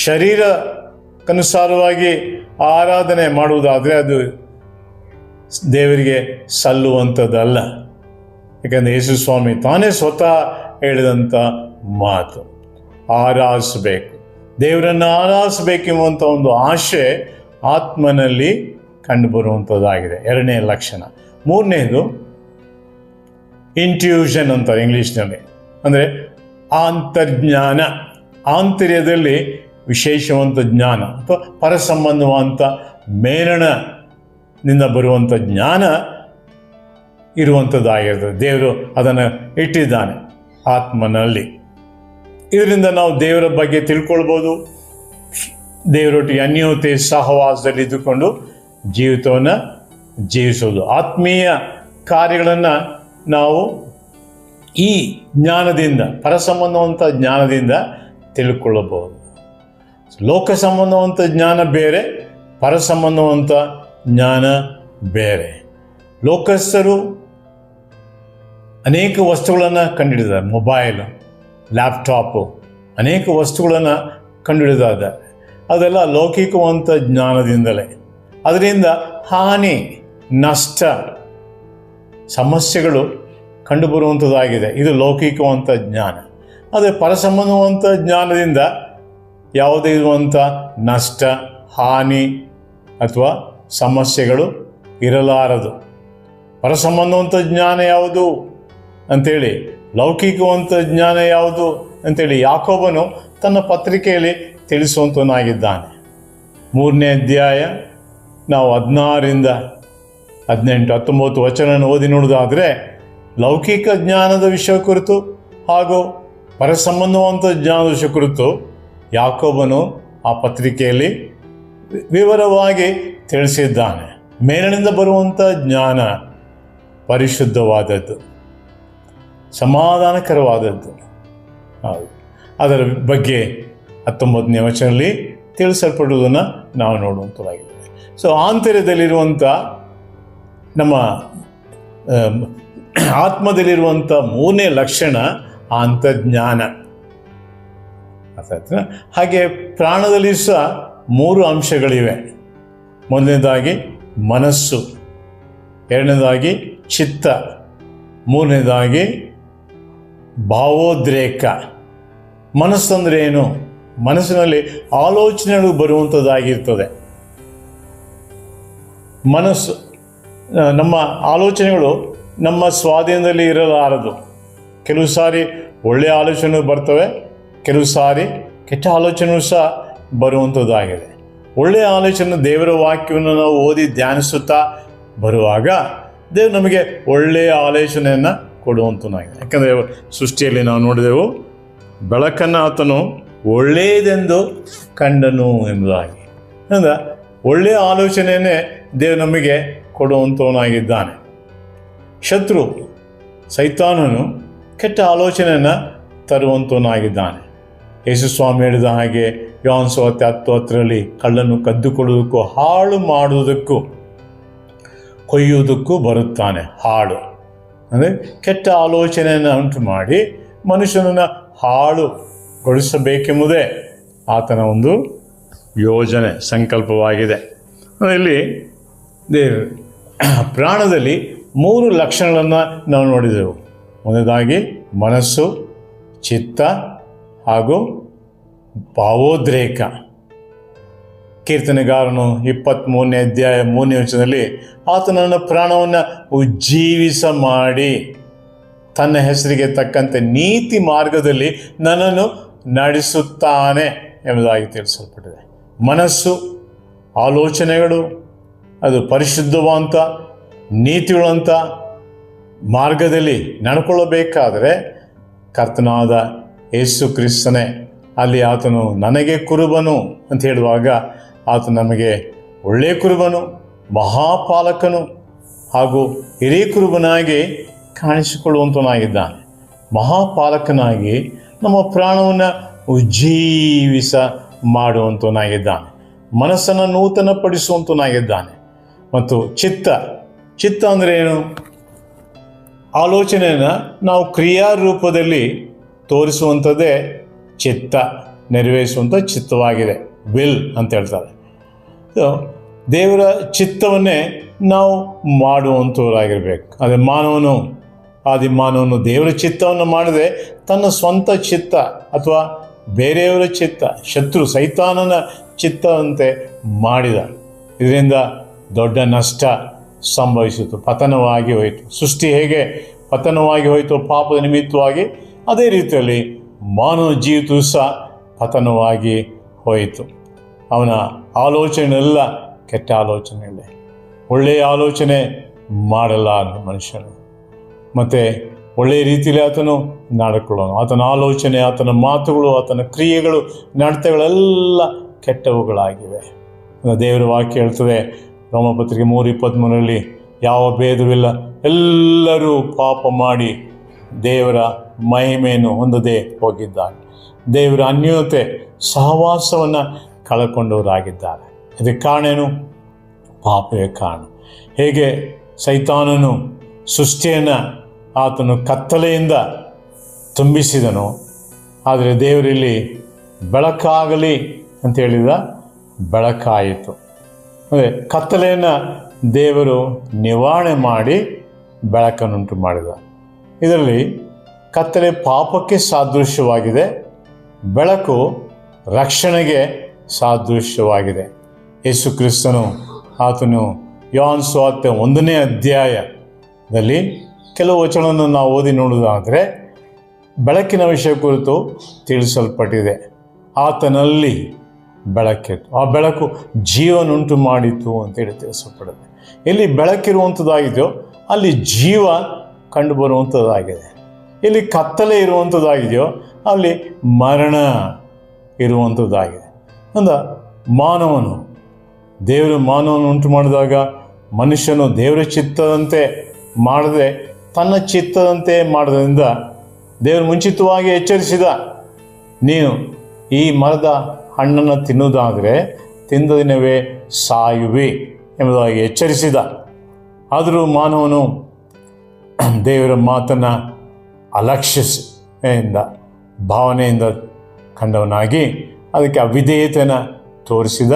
ಶರೀರಕ್ಕನುಸಾರವಾಗಿ ಆರಾಧನೆ ಮಾಡುವುದಾದರೆ ಅದು ದೇವರಿಗೆ ಸಲ್ಲುವಂಥದ್ದಲ್ಲ. ಯಾಕಂದರೆ ಯೇಸು ಸ್ವಾಮಿ ತಾನೇ ಸ್ವತಃ ಹೇಳಿದಂಥ ಮಾತು, ಆರಾಧಿಸಬೇಕು, ದೇವರನ್ನು ಆರಾಧಿಸಬೇಕೆಂಬುವಂಥ ಒಂದು ಆಶೆ ಆತ್ಮನಲ್ಲಿ ಕಂಡುಬರುವಂಥದ್ದಾಗಿದೆ. ಎರಡನೇ ಲಕ್ಷಣ. ಮೂರನೇದು ಇಂಟ್ಯೂಷನ್ ಅಂತಾರೆ ಇಂಗ್ಲೀಷ್ನಲ್ಲಿ, ಅಂದರೆ ಅಂತರ್ಜ್ಞಾನ. ಆಂತರ್ಯದಲ್ಲಿ ವಿಶೇಷವಂತ ಜ್ಞಾನ ಅಥವಾ ಪರಸಂಬಂಧವಂತ ಮೇಲಣದಿಂದ ಬರುವಂಥ ಜ್ಞಾನ ಇರುವಂಥದ್ದಾಗಿರ್ತದೆ. ದೇವರು ಅದನ್ನು ಇಟ್ಟಿದ್ದಾನೆ ಆತ್ಮನಲ್ಲಿ. ಇದರಿಂದ ನಾವು ದೇವರ ಬಗ್ಗೆ ತಿಳ್ಕೊಳ್ಬೋದು. ದೇವರೊಟ್ಟಿಗೆ ಅನ್ಯೋನ್ಯತೆ ಸಹವಾಸದಲ್ಲಿ ಇದ್ದುಕೊಂಡು ಜೀವಿತವನ್ನು ಜೀವಿಸೋದು. ಆತ್ಮೀಯ ಕಾರ್ಯಗಳನ್ನು ನಾವು ಈ ಜ್ಞಾನದಿಂದ, ಪರಸಂಬಂಧವಂಥ ಜ್ಞಾನದಿಂದ ತಿಳ್ಕೊಳ್ಳಬಹುದು. ಲೋಕ ಸಂಬಂಧವಂಥ ಜ್ಞಾನ ಬೇರೆ, ಪರಸಂಬಂಧವಂಥ ಜ್ಞಾನ ಬೇರೆ. ಲೋಕಸ್ಥರು ಅನೇಕ ವಸ್ತುಗಳನ್ನು ಕಂಡುಹಿಡಿದಾರೆ. ಮೊಬೈಲ್, ಲ್ಯಾಪ್ಟಾಪು, ಅನೇಕ ವಸ್ತುಗಳನ್ನು ಕಂಡುಹಿಡಿದಾರೆ. ಅದೆಲ್ಲ ಲೌಕಿಕವಂತ ಜ್ಞಾನದಿಂದಲೇ. ಅದರಿಂದ ಹಾನಿ, ನಷ್ಟ, ಸಮಸ್ಯೆಗಳು ಕಂಡುಬರುವಂಥದ್ದಾಗಿದೆ. ಇದು ಲೌಕಿಕವಂತ ಜ್ಞಾನ. ಅದೇ ಪರಸಂಬಂಧವಂತ ಜ್ಞಾನದಿಂದ ಯಾವುದೇ ಇರುವಂಥ ನಷ್ಟ, ಹಾನಿ ಅಥವಾ ಸಮಸ್ಯೆಗಳು ಇರಲಾರದು. ಪರಸಂಬಂಧವಂತ ಜ್ಞಾನ ಯಾವುದು ಅಂಥೇಳಿ, ಲೌಕಿಕವಂತ ಜ್ಞಾನ ಯಾವುದು ಅಂಥೇಳಿ ಯಾಕೋಬನು ತನ್ನ ಪತ್ರಿಕೆಯಲ್ಲಿ ತಿಳಿಸುವಂತನಾಗಿದ್ದಾನೆ. 3ನೇ ಅಧ್ಯಾಯ ನಾವು 16ರಿಂದ 18, 19 ವಚನ ಓದಿ ನೋಡೋದಾದರೆ ಲೌಕಿಕ ಜ್ಞಾನದ ವಿಷಯ ಕುರಿತು ಹಾಗೂ ಪರಸಂಬಂಧವಂತ ಜ್ಞಾನದ ವಿಷಯ ಕುರಿತು ಯಾಕೋಬನು ಆ ಪತ್ರಿಕೆಯಲ್ಲಿ ವಿವರವಾಗಿ ತಿಳಿಸಿದ್ದಾನೆ. ಮೇಲಿನಿಂದ ಬರುವಂಥ ಜ್ಞಾನ ಪರಿಶುದ್ಧವಾದದ್ದು, ಸಮಾಧಾನಕರವಾದದ್ದು. ಹೌದು, ಅದರ ಬಗ್ಗೆ 19ನೇ ವಚನದಲ್ಲಿ ತಿಳಿಸಲ್ಪಡುವುದನ್ನು ನಾವು ನೋಡುವಂಥದ್ದಾಗಿದೆ. ಸೊ ಆಂತರ್ಯದಲ್ಲಿರುವಂಥ ನಮ್ಮ ಆತ್ಮದಲ್ಲಿರುವಂಥ 3ನೇ ಲಕ್ಷಣ ಅಂತರ್ಜ್ಞಾನ. ಹಾಗೆ ಪ್ರಾಣದಲ್ಲಿ ಸಹ 3 ಅಂಶಗಳಿವೆ. ಮೊದಲನೇದಾಗಿ ಮನಸ್ಸು, ಎರಡನೇದಾಗಿ ಚಿತ್ತ, ಮೂರನೇದಾಗಿ ಭಾವೋದ್ರೇಕ. ಮನಸ್ಸಂದರೆ ಏನು? ಮನಸ್ಸಿನಲ್ಲಿ ಆಲೋಚನೆಗಳು ಬರುವಂಥದ್ದಾಗಿರ್ತದೆ. ಮನಸ್ಸು, ನಮ್ಮ ಆಲೋಚನೆಗಳು ನಮ್ಮ ಸ್ವಾಧೀನದಲ್ಲಿ ಇರಲಾರದು. ಕೆಲವು ಸಾರಿ ಒಳ್ಳೆಯ ಆಲೋಚನೆಗಳು ಬರ್ತವೆ, ಕೆಲವು ಸಾರಿ ಕೆಟ್ಟ ಆಲೋಚನೆಗಳು ಸಹ ಬರುವಂಥದ್ದಾಗಿದೆ. ಒಳ್ಳೆಯ ಆಲೋಚನೆ, ದೇವರ ವಾಕ್ಯವನ್ನು ನಾವು ಓದಿ ಧ್ಯಾನಿಸುತ್ತಾ ಬರುವಾಗ ದೇವರು ನಮಗೆ ಒಳ್ಳೆಯ ಆಲೋಚನೆಯನ್ನು ಕೊಡುವಂಥದ್ದಾಗಿದೆ. ಯಾಕಂದರೆ ಸೃಷ್ಟಿಯಲ್ಲಿ ನಾವು ನೋಡಿದೆವು, ಬೆಳಕನ್ನು ಆತನು ಒಳ್ಳೆಯದೆಂದು ಕಂಡನು ಎಂಬುದಾಗಿ. ಅಂದರೆ ಒಳ್ಳೆಯ ಆಲೋಚನೆಯನ್ನೇ ದೇವರು ನಮಗೆ ಕೊಡುವಂಥವನಾಗಿದ್ದಾನೆ. ಶತ್ರು ಸೈತಾನನು ಕೆಟ್ಟ ಆಲೋಚನೆಯನ್ನು ತರುವಂಥವನಾಗಿದ್ದಾನೆ. ಯೇಸುಸ್ವಾಮಿ ಹೇಳಿದ ಹಾಗೆ ಯೋಹಾನ ಸುವಾರ್ತೆ 10:10 ಕಳ್ಳನ್ನು ಕದ್ದುಕೊಳ್ಳುವುದಕ್ಕೂ ಹಾಳು ಮಾಡುವುದಕ್ಕೂ ಕೊಯ್ಯುವುದಕ್ಕೂ ಬರುತ್ತಾನೆ. ಹಾಳು ಅಂದರೆ ಕೆಟ್ಟ ಆಲೋಚನೆಯನ್ನು ಉಂಟು ಮಾಡಿ ಮನುಷ್ಯನನ್ನು ಹಾಳುಗೊಳಿಸಬೇಕೆಂಬುದೇ ಆತನ ಒಂದು ಯೋಜನೆ, ಸಂಕಲ್ಪವಾಗಿದೆ. ಇಲ್ಲಿ ಪ್ರಾಣದಲ್ಲಿ 3 ಲಕ್ಷಣಗಳನ್ನು ನಾವು ನೋಡಿದೆವು. ಮೊದಲಾಗಿ ಮನಸ್ಸು, ಚಿತ್ತ ಹಾಗೂ ಭಾವೋದ್ರೇಕ. ಕೀರ್ತನೆಗಾರನು 23ನೇ ಅಧ್ಯಾಯ 3ನೇ ವಚನದಲ್ಲಿ ಆತನನ್ನು ಪ್ರಾಣವನ್ನು ಉಜ್ಜೀವಿಸ ಮಾಡಿ ತನ್ನ ಹೆಸರಿಗೆ ತಕ್ಕಂತೆ ನೀತಿ ಮಾರ್ಗದಲ್ಲಿ ನನ್ನನ್ನು ನಡೆಸುತ್ತಾನೆ ಎಂಬುದಾಗಿ ತಿಳಿಸಲ್ಪಟ್ಟಿದೆ. ಮನಸ್ಸು, ಆಲೋಚನೆಗಳು ಅದು ಪರಿಶುದ್ಧವಂತ ನೀತಿಗಳಂಥ ಮಾರ್ಗದಲ್ಲಿ ನಡ್ಕೊಳ್ಳಬೇಕಾದರೆ ಕರ್ತನಾದ ಯೇಸು ಕ್ರಿಸ್ತನೇ ಅಲ್ಲಿ ಆತನು ನನಗೆ ಕುರುಬನು ಅಂತ ಹೇಳುವಾಗ ಆತ ನಮಗೆ ಒಳ್ಳೆಯ ಕುರುಬನು, ಮಹಾಪಾಲಕನು ಹಾಗೂ ಹಿರಿಯ ಕುರುಬನಾಗಿ ಕಾಣಿಸಿಕೊಳ್ಳುವಂತನಾಗಿದ್ದಾನೆ. ಮಹಾಪಾಲಕನಾಗಿ ನಮ್ಮ ಪ್ರಾಣವನ್ನು ಉಜ್ಜೀವಿಸ ಮಾಡುವಂತನಾಗಿದ್ದಾನೆ. ಮನಸ್ಸನ್ನು ನೂತನಪಡಿಸುವಂತನಾಗಿದ್ದಾನೆ. ಮತ್ತು ಚಿತ್ತ ಅಂದರೆ ಏನು? ಆಲೋಚನೆಯನ್ನು ನಾವು ಕ್ರಿಯಾರೂಪದಲ್ಲಿ ತೋರಿಸುವಂಥದ್ದೇ ಚಿತ್ತ, ನೆರವೇರಿಸುವಂಥ ಚಿತ್ತವಾಗಿದೆ. ವಿಲ್ ಅಂತ ಹೇಳ್ತಾರೆ. ದೇವರ ಚಿತ್ತವನ್ನೇ ನಾವು ಮಾಡುವಂಥವರಾಗಿರ್ಬೇಕು. ಅದೇ ಆದಿಮಾನವನು ದೇವರ ಚಿತ್ತವನ್ನು ಮಾಡದೆ ತನ್ನ ಸ್ವಂತ ಚಿತ್ತ ಅಥವಾ ಬೇರೆಯವರ ಚಿತ್ತ, ಶತ್ರು ಸೈತಾನನ ಚಿತ್ತವಂತೆ ಮಾಡಿದ. ಇದರಿಂದ ದೊಡ್ಡ ನಷ್ಟ ಸಂಭವಿಸಿತು, ಪತನವಾಗಿ ಹೋಯಿತು. ಸೃಷ್ಟಿ ಹೇಗೆ ಪತನವಾಗಿ ಹೋಯಿತು ಪಾಪದ ನಿಮಿತ್ತವಾಗಿ, ಅದೇ ರೀತಿಯಲ್ಲಿ ಮಾನವ ಜೀವಿತವೂ ಸಹ ಪತನವಾಗಿ ಹೋಯಿತು. ಅವನ ಆಲೋಚನೆಯೆಲ್ಲ ಕೆಟ್ಟ ಆಲೋಚನೆಗಳೇ. ಒಳ್ಳೆಯ ಆಲೋಚನೆ ಮಾಡಲಾರ ಮನುಷ್ಯನು. ಮತ್ತು ಒಳ್ಳೆಯ ರೀತಿಯಲ್ಲಿ ಆತನು ನಡ್ಕೊಳ್ಳೋನು. ಆತನ ಆಲೋಚನೆ, ಆತನ ಮಾತುಗಳು, ಆತನ ಕ್ರಿಯೆಗಳು, ನಡತೆಗಳೆಲ್ಲ ಕೆಟ್ಟವುಗಳಾಗಿವೆ. ದೇವರ ವಾಕ್ಯ ಹೇಳ್ತದೆ ರೋಮಪತ್ರಿಕೆ 3:23 ಯಾವ ಭೇದವಿಲ್ಲ, ಎಲ್ಲರೂ ಪಾಪ ಮಾಡಿ ದೇವರ ಮಹಿಮೆಯನ್ನು ಹೊಂದದೆ ಹೋಗಿದ್ದಾರೆ. ದೇವರ ಅನ್ಯೋನ್ಯತೆ ಸಹವಾಸವನ್ನು ಕಳಕೊಂಡವರಾಗಿದ್ದಾರೆ. ಇದಕ್ಕೆ ಕಾರಣ ಏನು? ಪಾಪವೇ ಕಾರಣ. ಹೇಗೆ ಸೈತಾನನು ಸೃಷ್ಟಿಯನ್ನು ಆತನು ಕತ್ತಲೆಯಿಂದ ತುಂಬಿಸಿದನು. ಆದರೆ ದೇವರಲ್ಲಿ ಬೆಳಕಾಗಲಿ ಅಂತ ಹೇಳಿದ, ಬೆಳಕಾಯಿತು. ಅಂದರೆ ಕತ್ತಲೆಯನ್ನು ದೇವರು ನಿವಾರಣೆ ಮಾಡಿ ಬೆಳಕನ್ನುಂಟು ಮಾಡಿದ. ಇದರಲ್ಲಿ ಕತ್ತಲೆ ಪಾಪಕ್ಕೆ ಸಾದೃಶ್ಯವಾಗಿದೆ, ಬೆಳಕು ರಕ್ಷಣೆಗೆ ಸಾದೃಶ್ಯವಾಗಿದೆ. ಯೇಸು ಕ್ರಿಸ್ತನು ಆತನು ಯೋಹಾನ ಸುವಾರ್ತೆ 1ನೇ ಅಧ್ಯಾಯದಲ್ಲಿ ಕೆಲವು ವಚನವನ್ನು ನಾವು ಓದಿ ನೋಡುವುದಾದರೆ ಬೆಳಕಿನ ವಿಷಯ ಕುರಿತು ತಿಳಿಸಲ್ಪಟ್ಟಿದೆ. ಆತನಲ್ಲಿ ಬೆಳಕಿತ್ತು, ಆ ಬೆಳಕು ಜೀವನುಂಟು ಮಾಡಿತು ಅಂತೇಳಿ ತಿಳಿಸಲ್ಪಟ್ಟಿದೆ. ಎಲ್ಲಿ ಬೆಳಕಿರುವಂಥದ್ದಾಗಿದೆಯೋ ಅಲ್ಲಿ ಜೀವ ಕಂಡುಬರುವಂಥದ್ದಾಗಿದೆ. ಎಲ್ಲಿ ಕತ್ತಲೆ ಇರುವಂಥದ್ದಾಗಿದೆಯೋ ಅಲ್ಲಿ ಮರಣ ಇರುವಂಥದ್ದಾಗಿದೆ. ಅಂದ ಮಾನವನು, ದೇವರು ಮಾನವನು ಉಂಟು ಮಾಡಿದಾಗ ಮನುಷ್ಯನು ದೇವರ ಚಿತ್ತದಂತೆ ಮಾಡದೆ ತನ್ನ ಚಿತ್ತದಂತೆ ಮಾಡೋದ್ರಿಂದ ದೇವರು ಮುಂಚಿತವಾಗಿ ಎಚ್ಚರಿಸಿದ, ನೀನು ಈ ಮರದ ಹಣ್ಣನ್ನು ತಿನ್ನುವುದಾದರೆ ತಿಂದ ದಿನವೇ ಸಾಯುವಿ ಎಂಬುದಾಗಿ ಎಚ್ಚರಿಸಿದ. ಆದರೂ ಮಾನವನು ದೇವರ ಮಾತನ್ನು ಅಲಕ್ಷಿಸಿದ ಭಾವನೆಯಿಂದ ಕಂಡವನಾಗಿ ಅದಕ್ಕೆ ಅವಿಧೇಯತೆಯನ್ನು ತೋರಿಸಿದ.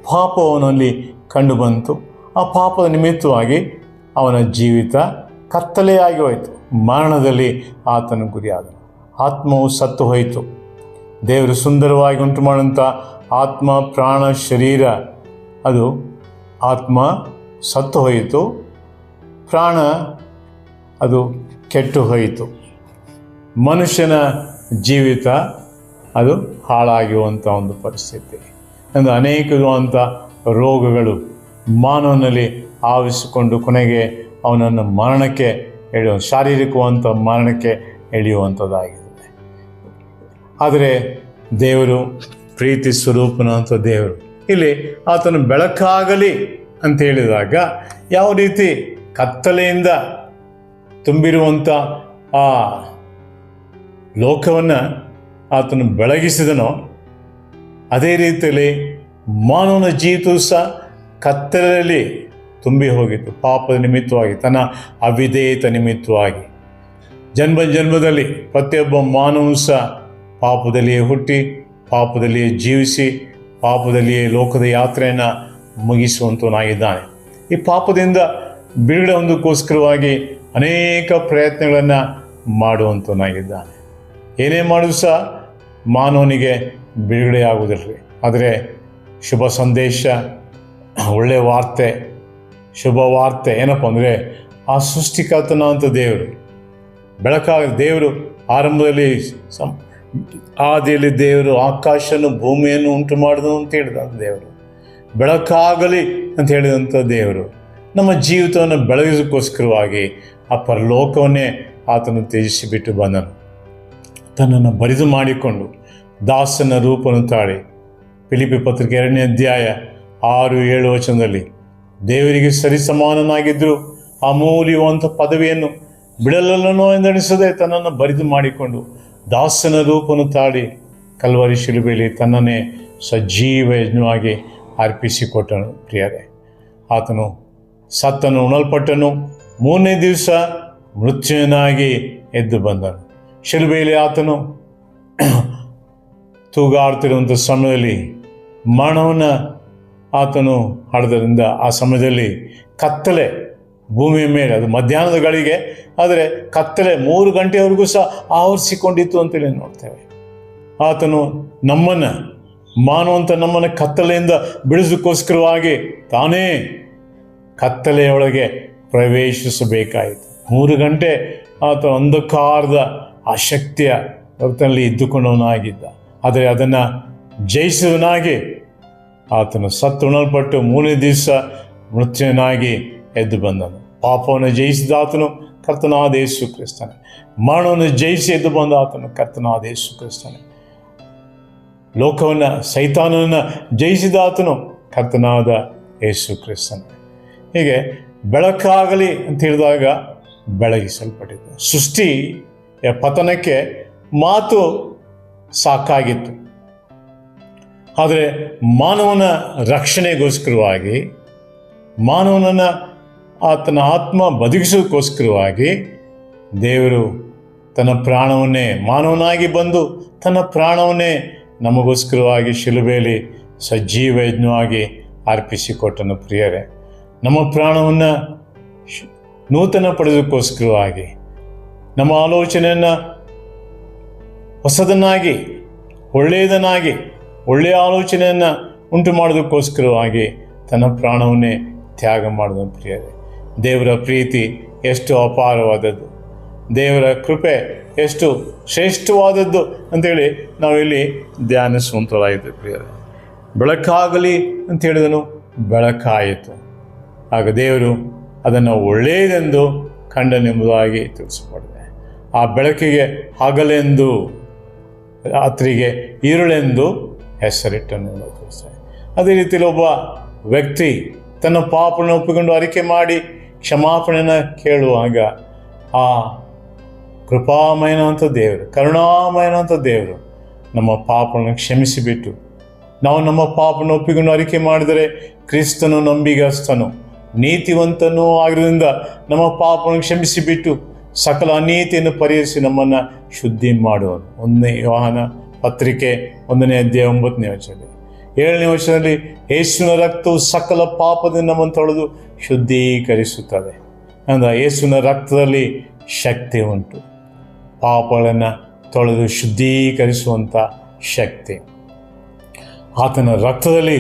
ಪಾಪ ಅವನಲ್ಲಿ ಕಂಡುಬಂತು. ಆ ಪಾಪದ ನಿಮಿತ್ತವಾಗಿ ಅವನ ಜೀವಿತ ಕತ್ತಲೆಯಾಗಿ ಹೋಯಿತು. ಮರಣದಲ್ಲಿ ಆತನ ಗುರಿಯಾದನು. ಆತ್ಮವು ಸತ್ತು ಹೋಯಿತು. ದೇವರು ಸುಂದರವಾಗಿ ಉಂಟು ಮಾಡುವಂಥ ಆತ್ಮ, ಪ್ರಾಣ, ಶರೀರ, ಅದು ಆತ್ಮ ಸತ್ತು ಹೋಯಿತು, ಪ್ರಾಣ ಅದು ಕೆಟ್ಟು ಹೋಯಿತು. ಮನುಷ್ಯನ ಜೀವಿತ ಅದು ಹಾಳಾಗಿರುವಂಥ ಒಂದು ಪರಿಸ್ಥಿತಿ. ಒಂದು ಅನೇಕವಾದಂಥ ರೋಗಗಳು ಮಾನವನಲ್ಲಿ ಆವರಿಸಿಕೊಂಡು ಕೊನೆಗೆ ಅವನನ್ನು ಮರಣಕ್ಕೆ ಶಾರೀರಿಕವಂಥ ಮರಣಕ್ಕೆ ಎಳೆಯುವಂಥದ್ದಾಗಿದೆ. ಆದರೆ ದೇವರು ಪ್ರೀತಿ ಸ್ವರೂಪನಂಥ ದೇವರು. ಇಲ್ಲಿ ಆತನು ಬೆಳಕಾಗಲಿ ಅಂತ ಹೇಳಿದಾಗ ಯಾವ ರೀತಿ ಕತ್ತಲೆಯಿಂದ ತುಂಬಿರುವಂಥ ಆ ಲೋಕವನ್ನು ಆತನು ಬೆಳಗಿಸಿದನೋ ಅದೇ ರೀತಿಯಲ್ಲಿ ಮಾನವನ ಜೀವಿತವೂ ಸಹ ಕತ್ತಲೆಯಲ್ಲಿ ತುಂಬಿ ಹೋಗಿತ್ತು. ಪಾಪದ ನಿಮಿತ್ತವಾಗಿ, ತನ್ನ ಅವಿಧೇಯತೆ ನಿಮಿತ್ತವಾಗಿ ಜನ್ಮದಲ್ಲಿ ಪ್ರತಿಯೊಬ್ಬ ಮಾನವನು ಸಹ ಪಾಪದಲ್ಲಿಯೇ ಹುಟ್ಟಿ, ಪಾಪದಲ್ಲಿಯೇ ಜೀವಿಸಿ, ಪಾಪದಲ್ಲಿಯೇ ಲೋಕದ ಯಾತ್ರೆಯನ್ನು ಮುಗಿಸುವಂತವನಾಗಿದ್ದಾನೆ. ಈ ಪಾಪದಿಂದ ಬಿಡುಗಡೆ ಹೊಂದಕ್ಕೋಸ್ಕರವಾಗಿ ಅನೇಕ ಪ್ರಯತ್ನಗಳನ್ನು ಮಾಡುವಂತವನಾಗಿದ್ದಾನೆ. ಏನೇ ಮಾಡಿದ್ರು ಸಹ ಮಾನವನಿಗೆ ಬಿಡುಗಡೆಯಾಗುವುದಿಲ್ಲ. ಆದರೆ ಶುಭ ಸಂದೇಶ, ಒಳ್ಳೆಯ ವಾರ್ತೆ, ಶುಭ ವಾರ್ತೆ ಏನಪ್ಪ ಅಂದರೆ ಆ ಸೃಷ್ಟಿಕರ್ತನ ಅಂತ ದೇವರು ದೇವರು ಆರಂಭದಲ್ಲಿ ಆದಿಯಲ್ಲಿ ದೇವರು ಆಕಾಶವನ್ನು ಭೂಮಿಯನ್ನು ಉಂಟು ಮಾಡಿದನು ಅಂತ ಹೇಳಿದ ದೇವರು. ಬೆಳಕಾಗಲಿ ಅಂತ ಹೇಳಿದಂಥ ದೇವರು ನಮ್ಮ ಜೀವಿತವನ್ನು ಬೆಳಗಿಸೋಕ್ಕೋಸ್ಕರವಾಗಿ ಆ ಪರಲೋಕವನ್ನೇ ಆತನು ತ್ಯಜಿಸಿಬಿಟ್ಟು ಬಂದನು. ತನ್ನನ್ನು ಬರಿದು ಮಾಡಿಕೊಂಡು ದಾಸನ ರೂಪವನ್ನು ತಾಳಿ ಫಿಲಿಪ್ಪಿ ಪತ್ರಿಕೆ 2ನೇ ಅಧ್ಯಾಯ 6-7 ವಚನದಲ್ಲಿ ದೇವರಿಗೆ ಸರಿಸಮಾನನಾಗಿದ್ದರೂ ಅಮೂಲ್ಯವಂತ ಪದವಿಯನ್ನು ಬಿಡಲನ್ನೋ ಎಂದೆಣಿಸದೆ ತನ್ನನ್ನು ಬರಿದು ಮಾಡಿಕೊಂಡು ದಾಸನ ರೂಪವನ್ನು ತಾಳಿ ಕಲ್ವರಿ ಶಿಲುಬೆಯಲ್ಲಿ ತನ್ನನ್ನೇ ಸಜೀವ ಯಜ್ಞವಾಗಿ ಅರ್ಪಿಸಿಕೊಟ್ಟನು. ಪ್ರಿಯರೇ, ಆತನು ಸತ್ತನು, ಉಣಲ್ಪಟ್ಟನು, 3ನೇ ದಿವಸ ಮೃತ್ಯುವಿನಾಗಿ ಎದ್ದು ಬಂದನು. ಶಿಲುಬೆಯಲ್ಲಿ ಆತನು ತೂಗಾಡ್ತಿರುವಂಥ ಸಮಯದಲ್ಲಿ ಮರಣವನ್ನು ಆತನು ಹಡೆದರಿಂದ ಆ ಸಮಯದಲ್ಲಿ ಕತ್ತಲೆ ಭೂಮಿಯ ಮೇಲೆ, ಅದು ಮಧ್ಯಾಹ್ನದ ಗಳಿಗೆ, ಆದರೆ ಕತ್ತಲೆ 3 ಗಂಟೆವರೆಗೂ ಸಹ ಆವರಿಸಿಕೊಂಡಿತ್ತು ಅಂತೇಳಿ ನೋಡ್ತೇವೆ. ಆತನು ನಮ್ಮನ್ನು ನಮ್ಮನ್ನು ಕತ್ತಲೆಯಿಂದ ಬಿಡಿಸೋಕ್ಕೋಸ್ಕರವಾಗಿ ತಾನೇ ಕತ್ತಲೆಯೊಳಗೆ ಪ್ರವೇಶಿಸಬೇಕಾಯಿತು. 3 ಗಂಟೆ ಆತ ಅಂಧಕಾರದ ಆ ಶಕ್ತಿಯ ಹೊರತಲ್ಲಿ ಇದ್ದುಕೊಂಡವನಾಗಿದ್ದ. ಆದರೆ ಅದನ್ನು ಜಯಿಸಿದವನಾಗಿ ಆತನು ಸತ್ತುಣಲ್ಪಟ್ಟು 3ನೇ ದಿವಸ ಮೃತ್ಯುವಿನಾಗಿ ಎದ್ದು ಬಂದನು. ಪಾಪವನ್ನು ಜಯಿಸಿದ ಆತನು ಕರ್ತನಾದ ಯೇಸು ಕ್ರಿಸ್ತನೇ. ಮರಣವನ್ನು ಜಯಿಸಿ ಎದ್ದು ಬಂದ ಆತನು ಕರ್ತನಾದ ಯೇಸು ಕ್ರಿಸ್ತನೇ. ಲೋಕವನ್ನು, ಸೈತಾನವನ್ನು ಜಯಿಸಿದ ಆತನು ಕರ್ತನಾದ ಯೇಸು ಕ್ರಿಸ್ತನೇ. ಹೀಗೆ ಬೆಳಕಾಗಲಿ ಅಂತ ಹೇಳಿದಾಗ ಬೆಳಗಿಸಲ್ಪಟ್ಟಿದ್ದು. ಸೃಷ್ಟಿಯ ಪತನಕ್ಕೆ ಮಾತು ಸಾಕಾಗಿತ್ತು. ಆದರೆ ಮಾನವನ ರಕ್ಷಣೆಗೋಸ್ಕರವಾಗಿ, ಮಾನವನನ್ನು ಆತನ ಆತ್ಮ ಬದುಕಿಸೋದಕ್ಕೋಸ್ಕರವಾಗಿ ದೇವರು ತನ್ನ ಪ್ರಾಣವನ್ನೇ ಮಾನವನಾಗಿ ಬಂದು ತನ್ನ ಪ್ರಾಣವನ್ನೇ ನಮಗೋಸ್ಕರವಾಗಿ ಶಿಲುಬೆಯಲ್ಲಿ ಸಜೀವ ಯಜ್ಞವಾಗಿ ಅರ್ಪಿಸಿಕೊಟ್ಟನು. ಪ್ರಿಯರೇ, ನಮ್ಮ ಪ್ರಾಣವನ್ನು ನೂತನ ಪಡೆದಕ್ಕೋಸ್ಕರವಾಗಿ, ನಮ್ಮ ಆಲೋಚನೆಯನ್ನು ಹೊಸದನ್ನಾಗಿ, ಒಳ್ಳೆಯದನ್ನಾಗಿ, ಒಳ್ಳೆಯ ಆಲೋಚನೆಯನ್ನು ಉಂಟು ಮಾಡೋದಕ್ಕೋಸ್ಕರವಾಗಿ ತನ್ನ ಪ್ರಾಣವನ್ನೇ ತ್ಯಾಗ ಮಾಡಿದನು. ಪ್ರಿಯರೇ, ದೇವರ ಪ್ರೀತಿ ಎಷ್ಟು ಅಪಾರವಾದದ್ದು, ದೇವರ ಕೃಪೆ ಎಷ್ಟು ಶ್ರೇಷ್ಠವಾದದ್ದು ಅಂತೇಳಿ ನಾವಿಲ್ಲಿ ಧ್ಯಾನಿಸುವಂಥದ್ದಾಯಿತು. ಪ್ರಿಯರೇ, ಬೆಳಕಾಗಲಿ ಅಂತ ಹೇಳಿದನು, ಬೆಳಕಾಯಿತು. ಆಗ ದೇವರು ಅದನ್ನು ಒಳ್ಳೆಯದೆಂದು ಕಂಡನೆಂಬುದಾಗಿ ತಿಳಿಸಲ್ಪಟ್ಟಿದೆ. ಆ ಬೆಳಕಿಗೆ ಹಗಲೆಂದು, ರಾತ್ರಿಗೆ ഇരുಳೆಂದು ಹೆಸರಿಟ್ಟನು ಎಂದು ತಿಳಿಸ್ತಾರೆ. ಅದೇ ರೀತಿಯಲ್ಲಿ ಒಬ್ಬ ವ್ಯಕ್ತಿ ತನ್ನ ಪಾಪವನ್ನು ಒಪ್ಪಿಕೊಂಡು ಅರಿಕೆ ಮಾಡಿ ಕ್ಷಮಾಪಣೆಯನ್ನು ಕೇಳುವಾಗ ಆ ಕೃಪಾಮಯನಂಥ ದೇವರು, ಕರುಣಾಮಯನಂಥ ದೇವರು ನಮ್ಮ ಪಾಪವನ್ನು ಕ್ಷಮಿಸಿಬಿಟ್ಟು, ನಾವು ನಮ್ಮ ಪಾಪವನ್ನು ಒಪ್ಪಿಕೊಂಡು ಅರಿಕೆ ಮಾಡಿದರೆ ಕ್ರಿಸ್ತನು ನಂಬಿಗಸ್ತನು ನೀತಿವಂತನೂ ಆಗಿರೋದ್ರಿಂದ ನಮ್ಮ ಪಾಪವನ್ನು ಕ್ಷಮಿಸಿಬಿಟ್ಟು ಸಕಲ ಅನೀತಿಯನ್ನು ಪರಿಹರಿಸಿ ನಮ್ಮನ್ನು ಶುದ್ಧಿ ಮಾಡುವನು. 1ನೇ ಯೋಹಾನ ಪತ್ರಿಕೆ 1ನೇ ಅಧ್ಯಾಯ 9ನೇ ವಚನದಲ್ಲಿ, 7ನೇ ವಚನದಲ್ಲಿ ಯೇಸುವಿನ ರಕ್ತವು ಸಕಲ ಪಾಪದಿಂದ ನಮ್ಮನ್ನು ತೊಳೆದು ಶುದ್ಧೀಕರಿಸುತ್ತದೆ. ಅಂದರೆ ಯೇಸುವಿನ ರಕ್ತದಲ್ಲಿ ಶಕ್ತಿ ಉಂಟು, ಪಾಪಗಳನ್ನು ತೊಳೆದು ಶುದ್ಧೀಕರಿಸುವಂಥ ಶಕ್ತಿ. ಆತನ ರಕ್ತದಲ್ಲಿ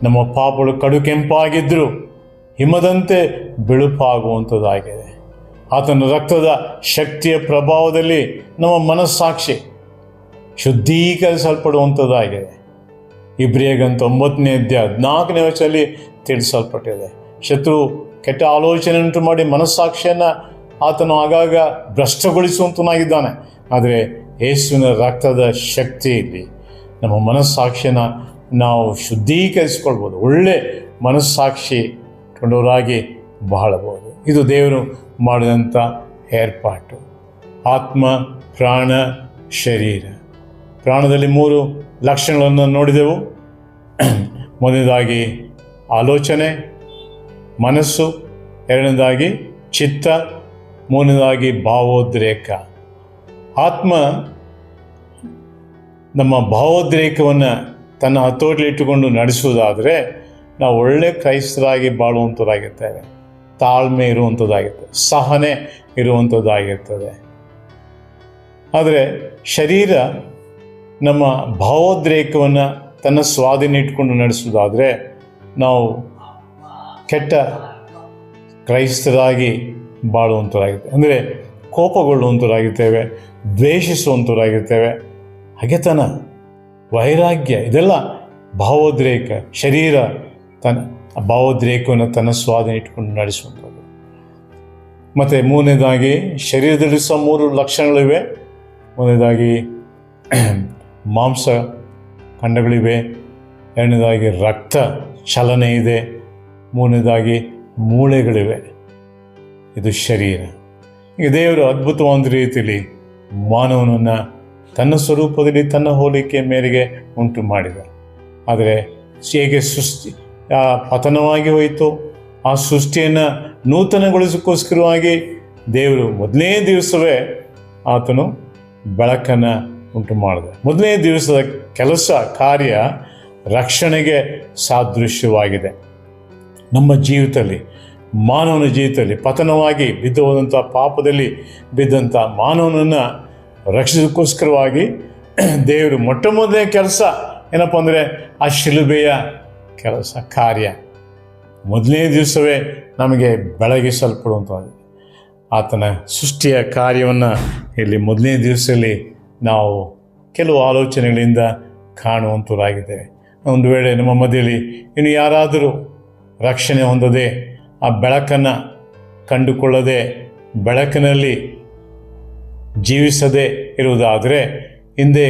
ನಮ್ಮ ಪಾಪಗಳು ಕಡು ಕೆಂಪಾಗಿದ್ದರೂ ಹಿಮದಂತೆ ಬಿಳುಪಾಗುವಂಥದ್ದಾಗಿದೆ. ಆತನ ರಕ್ತದ ಶಕ್ತಿಯ ಪ್ರಭಾವದಲ್ಲಿ ನಮ್ಮ ಮನಸ್ಸಾಕ್ಷಿ ಶುದ್ಧೀಕರಿಸಲ್ಪಡುವಂಥದ್ದಾಗಿದೆ. ಇಬ್ರಿಯರಿಗಂತ 9ನೇ ಅಧ್ಯಾಯ 14ನೇ ವಚನದಲ್ಲಿ ತಿಳಿಸಲ್ಪಟ್ಟಿದೆ. ಶತ್ರು ಕೆಟ್ಟ ಆಲೋಚನೆ ಉಂಟು ಮಾಡಿ ಮನಸ್ಸಾಕ್ಷಿಯನ್ನು ಆತನು ಆಗಾಗ ಭ್ರಷ್ಟಗೊಳಿಸುವಂತನಾಗಿದ್ದಾನೆ. ಆದರೆ ಯೇಸುವಿನ ರಕ್ತದ ಶಕ್ತಿಯಲ್ಲಿ ನಮ್ಮ ಮನಸ್ಸಾಕ್ಷಿಯನ್ನು ನಾವು ಶುದ್ಧೀಕರಿಸಿಕೊಳ್ಬೋದು, ಒಳ್ಳೆ ಮನಸ್ಸಾಕ್ಷಿ ಕೊಂಡವರಾಗಿ ಬಾಳಬಹುದು. ಇದು ದೇವರು ಮಾಡಿದಂಥ ಏರ್ಪಾಟು. ಆತ್ಮ, ಪ್ರಾಣ, ಶರೀರ. ಪ್ರಾಣದಲ್ಲಿ 3 ಲಕ್ಷಣಗಳನ್ನು ನೋಡಿದೆವು. ಮೊದಲನೇದಾಗಿ ಆಲೋಚನೆ, ಮನಸ್ಸು, ಎರಡನೇದಾಗಿ ಚಿತ್ತ, ಮೂರನೇದಾಗಿ ಭಾವೋದ್ರೇಕ. ಆತ್ಮ ನಮ್ಮ ಭಾವೋದ್ರೇಕವನ್ನು ತನ್ನ ಹತೋಟಿಲಿಟ್ಟುಕೊಂಡು ನಡೆಸುವುದಾದರೆ ನಾವು ಒಳ್ಳೆ ಕ್ರೈಸ್ತರಾಗಿ ಬಾಳುವಂಥದ್ದಾಗಿರ್ತೇವೆ, ತಾಳ್ಮೆ ಇರುವಂಥದ್ದಾಗಿರ್ತದೆ, ಸಹನೆ ಇರುವಂಥದ್ದಾಗಿರ್ತದೆ. ಆದರೆ ಶರೀರ ನಮ್ಮ ಭಾವೋದ್ರೇಕವನ್ನು ತನ್ನ ಸ್ವಾಧೀನ ಇಟ್ಕೊಂಡು ನಡೆಸುವುದಾದರೆ ನಾವು ಕೆಟ್ಟ ಕ್ರೈಸ್ತರಾಗಿ ಬಾಳುವಂಥದ್ದಾಗಿರ್ತೇವೆ. ಅಂದರೆ ಕೋಪಗೊಳ್ಳುವಂಥದ್ದಾಗಿರ್ತೇವೆ, ದ್ವೇಷಿಸುವಂಥದ್ದಾಗಿರ್ತೇವೆ, ಹಗೆತನ, ವೈರಾಗ್ಯ, ಇದೆಲ್ಲ ಭಾವೋದ್ರೇಕ. ಶರೀರ ತನ್ನ ಭಾವೋದ್ರೇಕವನ್ನು ತನ್ನ ಸ್ವಾಧೀನ ಇಟ್ಕೊಂಡು ನಡೆಸುವಂಥದ್ದು. ಮತ್ತು ಮೂರನೇದಾಗಿ ಶರೀರದಲ್ಲಿ ಸಹ 3 ಲಕ್ಷಣಗಳಿವೆ. ಮೊದಲನೇದಾಗಿ ಮಾಂಸ ಖಂಡಗಳಿವೆ, ಎರಡನೇದಾಗಿ ರಕ್ತ ಚಲನೆ ಇದೆ, ಮೂರನೇದಾಗಿ ಮೂಳೆಗಳಿವೆ. ಇದು ಶರೀರ. ಈಗ ದೇವರು ಅದ್ಭುತವಾದ ರೀತಿಯಲ್ಲಿ ಮಾನವನನ್ನು ತನ್ನ ಸ್ವರೂಪದಲ್ಲಿ ತನ್ನ ಹೋಲಿಕೆ ಮೇರೆಗೆ ಉಂಟು ಮಾಡಿದ. ಆದರೆ ಹೇಗೆ ಸೃಷ್ಟಿ ಪತನವಾಗಿ ಹೋಯಿತು, ಆ ಸೃಷ್ಟಿಯನ್ನು ನೂತನಗೊಳಿಸೋಕ್ಕೋಸ್ಕರವಾಗಿ ದೇವರು ಮೊದಲನೇ ದಿವಸವೇ ಆತನು ಬೆಳಕನ್ನು ಉಂಟು ಮಾಡಿದ. ಮೊದಲನೇ ದಿವಸದ ಕೆಲಸ ಕಾರ್ಯ ರಕ್ಷಣೆಗೆ ಸಾದೃಶ್ಯವಾಗಿದೆ. ನಮ್ಮ ಜೀವಿತದಲ್ಲಿ, ಮಾನವನ ಜೀವಿತದಲ್ಲಿ ಪತನವಾಗಿ ಬಿದ್ದು ಹೋದಂಥ ಪಾಪದಲ್ಲಿ ಬಿದ್ದಂಥ ಮಾನವನನ್ನು ರಕ್ಷಿಸೋಕ್ಕೋಸ್ಕರವಾಗಿ ದೇವರು ಮೊಟ್ಟ ಮೊದಲನೇ ಕೆಲಸ ಏನಪ್ಪ ಅಂದರೆ ಆ ಶಿಲುಬೆಯ ಕೆಲಸ ಕಾರ್ಯ. ಮೊದಲನೇ ದಿವಸವೇ ನಮಗೆ ಬೆಳಗಿಸಲ್ಪಡುವಂಥದ್ದು. ಆತನ ಸೃಷ್ಟಿಯ ಕಾರ್ಯವನ್ನು ಇಲ್ಲಿ ಮೊದಲನೇ ದಿವಸದಲ್ಲಿ ನಾವು ಕೆಲವು ಆಲೋಚನೆಗಳಿಂದ ಕಾಣುವಂಥವರಾಗಿದ್ದೇವೆ. ಒಂದು ವೇಳೆ ನಮ್ಮ ಮಧ್ಯದಲ್ಲಿ ಇನ್ನು ಯಾರಾದರೂ ರಕ್ಷಣೆ ಹೊಂದದೆ ಆ ಬೆಳಕನ್ನು ಕಂಡುಕೊಳ್ಳದೆ ಬೆಳಕಿನಲ್ಲಿ ಜೀವಿಸದೆ ಇರುವುದಾದರೆ ಹಿಂದೆ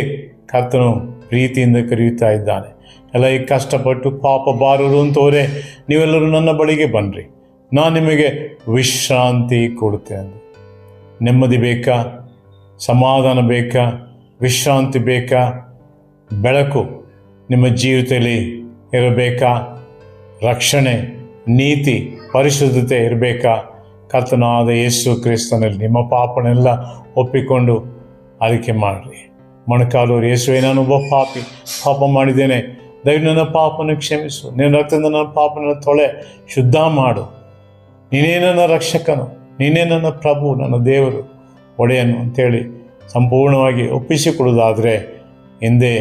ಕರ್ತನು ಪ್ರೀತಿಯಿಂದ ಕರೆಯುತ್ತಾ ಇದ್ದಾನೆ. ಎಲ್ಲ ಈ ಕಷ್ಟಪಟ್ಟು ಪಾಪ ಬಾರರು ಅಂತವರೇ ನೀವೆಲ್ಲರೂ ನನ್ನ ಬಳಿಗೆ ಬನ್ನಿರಿ, ನಾನು ನಿಮಗೆ ವಿಶ್ರಾಂತಿ ಕೊಡುತ್ತೇನೆ. ನೆಮ್ಮದಿ ಬೇಕಾ? ಸಮಾಧಾನ ಬೇಕಾ? ವಿಶ್ರಾಂತಿ ಬೇಕಾ? ಬೆಳಕು ನಿಮ್ಮ ಜೀವಿತದಲ್ಲಿ ಇರಬೇಕಾ? ರಕ್ಷಣೆ, ನೀತಿ, ಪರಿಶುದ್ಧತೆ ಇರಬೇಕಾ? ಕರ್ತನಾದ ಯೇಸು ಕ್ರಿಸ್ತನಲ್ಲಿ ನಿಮ್ಮ ಪಾಪನೆಲ್ಲ ಒಪ್ಪಿಕೊಂಡು ಆರೈಕೆ ಮಾಡಿರಿ. ಮೊಣಕಾಲೂರು, ಯೇಸುವೆ, ನಾನು ಒಬ್ಬ ಪಾಪ ಮಾಡಿದ್ದೇನೆ, ದಯವಿಟ್ಟು ನನ್ನ ಪಾಪನ ಕ್ಷಮಿಸು, ನಿನ್ನ ರಕ್ತದಿಂದ ನನ್ನ ಪಾಪನ ತೊಳೆ ಶುದ್ಧ ಮಾಡು. ನೀನೇ ನನ್ನ ರಕ್ಷಕನು, ನೀನೇ ನನ್ನ ಪ್ರಭು, ನನ್ನ ದೇವರು, ಒಡೆಯನು ಅಂತೇಳಿ ಸಂಪೂರ್ಣವಾಗಿ ಒಪ್ಪಿಸಿಕೊಡೋದಾದರೆ ಹಿಂದೆ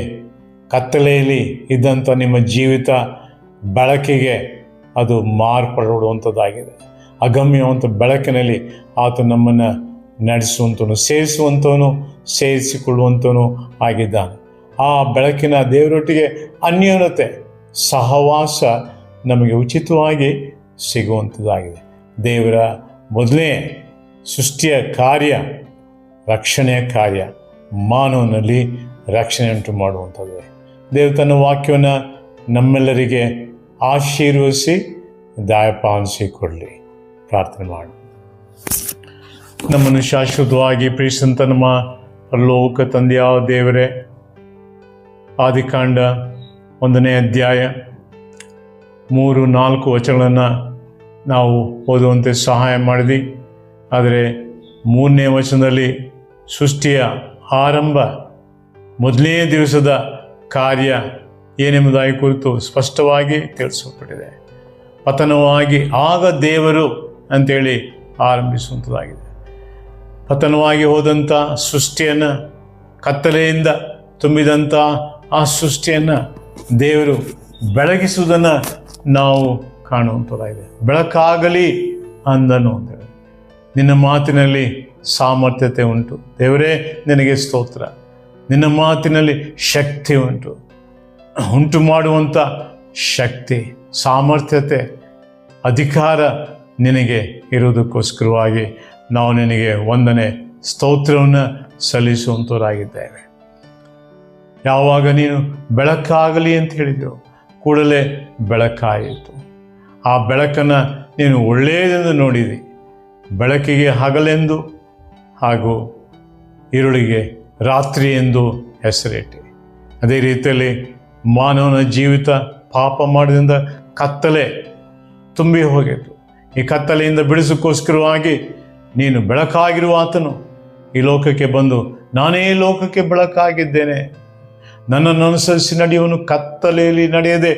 ಕತ್ತಲೆಯಲ್ಲಿ ಇದ್ದಂಥ ನಿಮ್ಮ ಜೀವಿತ ಬೆಳಕಿಗೆ ಅದು ಮಾರ್ಪಡುವಂಥದ್ದಾಗಿದೆ. ಅಗಮ್ಯವಂಥ ಬೆಳಕಿನಲ್ಲಿ ಆತ ನಮ್ಮನ್ನು ನಡೆಸುವಂಥವನು, ಸೇರಿಸುವಂಥವನು, ಸೇರಿಸಿಕೊಳ್ಳುವಂಥವನು ಆಗಿದ್ದಾನೆ. ಆ ಬೆಳಕಿನ ದೇವರೊಟ್ಟಿಗೆ ಅನ್ಯೋನ್ಯತೆ, ಸಹವಾಸ ನಮಗೆ ಉಚಿತವಾಗಿ ಸಿಗುವಂಥದ್ದಾಗಿದೆ. ದೇವರ ಮೊದಲನೇ ಸೃಷ್ಟಿಯ ಕಾರ್ಯ ರಕ್ಷಣೆಯ ಕಾರ್ಯ, ಮಾನವನಲ್ಲಿ ರಕ್ಷಣೆ ಉಂಟು ಮಾಡುವಂಥದ್ದು. ದೇವರು ತನ್ನ ವಾಕ್ಯವನ್ನು ನಮ್ಮೆಲ್ಲರಿಗೆ ಆಶೀರ್ವದಿಸಿ ದಯಪಾಲಿಸಿಕೊಳ್ಳಿ. ಪ್ರಾರ್ಥನೆ ಮಾಡಿ. ನಮ್ಮನ್ನು ಶಾಶ್ವತವಾಗಿ ಪ್ರೀತಿಸಿದಂಥ ನಮ್ಮ ಪರಲೋಕ ತಂದೆಯಾದ ದೇವರೇ, ಆದಿಕಾಂಡ 1ನೇ ಅಧ್ಯಾಯ 3-4 ವಚನಗಳನ್ನು ನಾವು ಓದುವಂತೆ ಸಹಾಯ ಮಾಡಿದಿ. ಆದರೆ 3ನೇ ವಚನದಲ್ಲಿ ಸೃಷ್ಟಿಯ ಆರಂಭ, ಮೊದಲನೇ ದಿವಸದ ಕಾರ್ಯ ಏನೆಂಬುದಾಗಿ ಕುರಿತು ಸ್ಪಷ್ಟವಾಗಿ ತಿಳಿಸಲ್ಪಟ್ಟಿದೆ. ಪತನವಾಗಿ ಆಗ ದೇವರು ಅಂತೇಳಿ ಆರಂಭಿಸುವಂಥದ್ದಾಗಿದೆ. ಪತನವಾಗಿ ಹೋದಂಥ ಸೃಷ್ಟಿಯನ್ನು, ಕತ್ತಲೆಯಿಂದ ತುಂಬಿದಂಥ ಆ ಸೃಷ್ಟಿಯನ್ನು ದೇವರು ಬೆಳಗಿಸುವುದನ್ನು ನಾವು ಕಾಣುವಂಥದ್ದಾಗಿದೆ. ಬೆಳಕಾಗಲಿ ಅಂದನು ಅಂತೇಳಿ ನಿನ್ನ ಮಾತಿನಲ್ಲಿ ಸಾಮರ್ಥ್ಯತೆ ಉಂಟು ದೇವರೇ, ನಿನಗೆ ಸ್ತೋತ್ರ. ನಿನ್ನ ಮಾತಿನಲ್ಲಿ ಶಕ್ತಿ ಉಂಟು ಮಾಡುವಂಥ ಶಕ್ತಿ, ಸಾಮರ್ಥ್ಯತೆ, ಅಧಿಕಾರ ನಿನಗೆ ಇರುವುದಕ್ಕೋಸ್ಕರವಾಗಿ ನಾವು ನಿನಗೆ ವಂದನೆ ಸ್ತೋತ್ರವನ್ನು ಸಲ್ಲಿಸುವಂಥವರಾಗಿದ್ದೇವೆ. ಯಾವಾಗ ನೀನು ಬೆಳಕಾಗಲಿ ಅಂತ ಹೇಳಿದೆಯೋ ಕೂಡಲೇ ಬೆಳಕಾಯಿತು. ಆ ಬೆಳಕನ್ನು ನೀನು ಒಳ್ಳೆಯದೆಂದು ನೋಡಿದಿ. ಬೆಳಕಿಗೆ ಹಗಲೆಂದು ಹಾಗೂ ಇರುಳಿಗೆ ರಾತ್ರಿ ಎಂದು ಹೆಸರಿಟ್ಟಿ. ಅದೇ ರೀತಿಯಲ್ಲಿ ಮಾನವನ ಜೀವಿತ ಪಾಪ ಮಾಡಿದಿಂದ ಕತ್ತಲೆ ತುಂಬಿ ಹೋಗಿತ್ತು. ಈ ಕತ್ತಲೆಯಿಂದ ಬಿಡಿಸೋಕ್ಕೋಸ್ಕರವಾಗಿ ನೀನು ಬೆಳಕಾಗಿರುವ ಆತನು ಈ ಲೋಕಕ್ಕೆ ಬಂದು, ನಾನೇ ಲೋಕಕ್ಕೆ ಬೆಳಕಾಗಿದ್ದೇನೆ, ನನ್ನನ್ನು ಅನುಸರಿಸಿ ನಡೆಯುವನು ಕತ್ತಲೆಯಲ್ಲಿ ನಡೆಯದೆ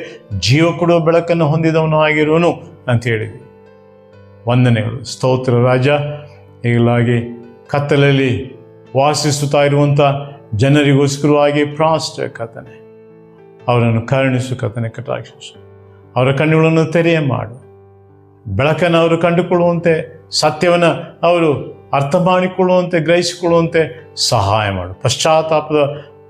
ಜೀವ ಕೊಡುವ ಬೆಳಕನ್ನು ಹೊಂದಿದವನು ಆಗಿರುವನು ಅಂತ ಹೇಳಿದ್ವಿ. ವಂದನೆಗಳು, ಸ್ತೋತ್ರ ರಾಜ. ಹೀಗಾಗಿ ಕತ್ತಲೆಯಲ್ಲಿ ವಾಸಿಸುತ್ತಾ ಇರುವಂಥ ಜನರಿಗೋಸ್ಕರವಾಗಿ ಪ್ರಾಸ್ತ ಕರ್ತನೆ, ಅವರನ್ನು ಕರುಣಿಸು ಕರ್ತನೆ, ಕಟಾಕ್ಷಿಸು. ಅವರ ಕಣ್ಣುಗಳನ್ನು ತೆರೆಯ ಮಾಡು. ಬೆಳಕನ್ನು ಅವರು ಕಂಡುಕೊಳ್ಳುವಂತೆ, ಸತ್ಯವನ್ನು ಅವರು ಅರ್ಥ ಮಾಡಿಕೊಳ್ಳುವಂತೆ, ಗ್ರಹಿಸಿಕೊಳ್ಳುವಂತೆ ಸಹಾಯ ಮಾಡು. ಪಶ್ಚಾತ್ತಾಪದ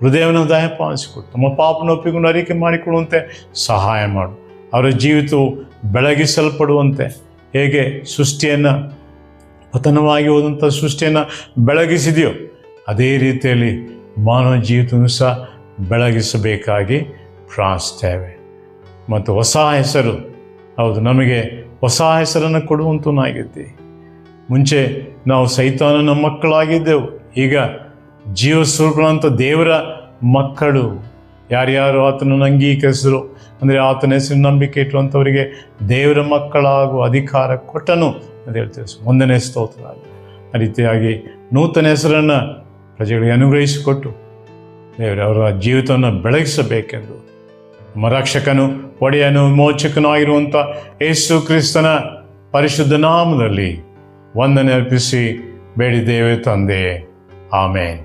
ಹೃದಯವನ್ನು ದಯಪಾಲಿಸಿಕೊಡು. ತಮ್ಮ ಪಾಪನ ಒಪ್ಪಿಕೊಂಡು ಅರಿಕೆ ಮಾಡಿಕೊಳ್ಳುವಂತೆ ಸಹಾಯ ಮಾಡು. ಅವರ ಜೀವಿತವು ಬೆಳಗಿಸಲ್ಪಡುವಂತೆ, ಹೇಗೆ ಸೃಷ್ಟಿಯನ್ನು, ಪತನವಾಗಿ ಹೋದಂಥ ಸೃಷ್ಟಿಯನ್ನು ಬೆಳಗಿಸಿದೆಯೋ ಅದೇ ರೀತಿಯಲ್ಲಿ ಮಾನವ ಜೀವಿತವನ್ನು ಸಹ ಬೆಳಗಿಸಬೇಕಾಗಿ ಪ್ರಾರ್ಥಿಸ್ತೇವೆ. ಮತ್ತು ಹೊಸ ಹೆಸರು, ಹೌದು, ನಮಗೆ ಹೊಸ ಹೆಸರನ್ನು ಕೊಡುವಂತನಾಗಿದ್ದಿ. ಮುಂಚೆ ನಾವು ಸೈತಾನನ ಮಕ್ಕಳಾಗಿದ್ದೆವು, ಈಗ ಜೀವಸ್ವರೂಪನಂಥ ದೇವರ ಮಕ್ಕಳು. ಯಾರ್ಯಾರು ಆತನನ್ನು ಅಂಗೀಕರಿಸಿದ್ರು, ಅಂದರೆ ಆತನ ಹೆಸರು ನಂಬಿಕೆ ಇಟ್ಟುವಂಥವರಿಗೆ ದೇವರ ಮಕ್ಕಳಾಗುವ ಅಧಿಕಾರ ಕೊಟ್ಟನು ಅಂತ ಹೇಳ್ತೇವೆ. ಒಂದನೇ ಸ್ತೋತ್ರ. ಆ ರೀತಿಯಾಗಿ ನೂತನ ಹೆಸರನ್ನು ಪ್ರಜೆಗಳಿಗೆ ಅನುಗ್ರಹಿಸಿಕೊಟ್ಟು ದೇವರೇ ಅವರ ಜೀವಿತವನ್ನು ಬೆಳಗಿಸಬೇಕೆಂದು ನಮ್ಮ ರಕ್ಷಕನು, ಒಡೆಯನು, ವಿಮೋಚಕನೂ ಆಗಿರುವಂಥ ಯೇಸು ಕ್ರಿಸ್ತನ ಪರಿಶುದ್ಧ ನಾಮದಲ್ಲಿ ವಂದನೆ ಅರ್ಪಿಸಿ ಬೇಡಿದ್ದೇವೆ ತಂದೆ. ಆಮೇನ್.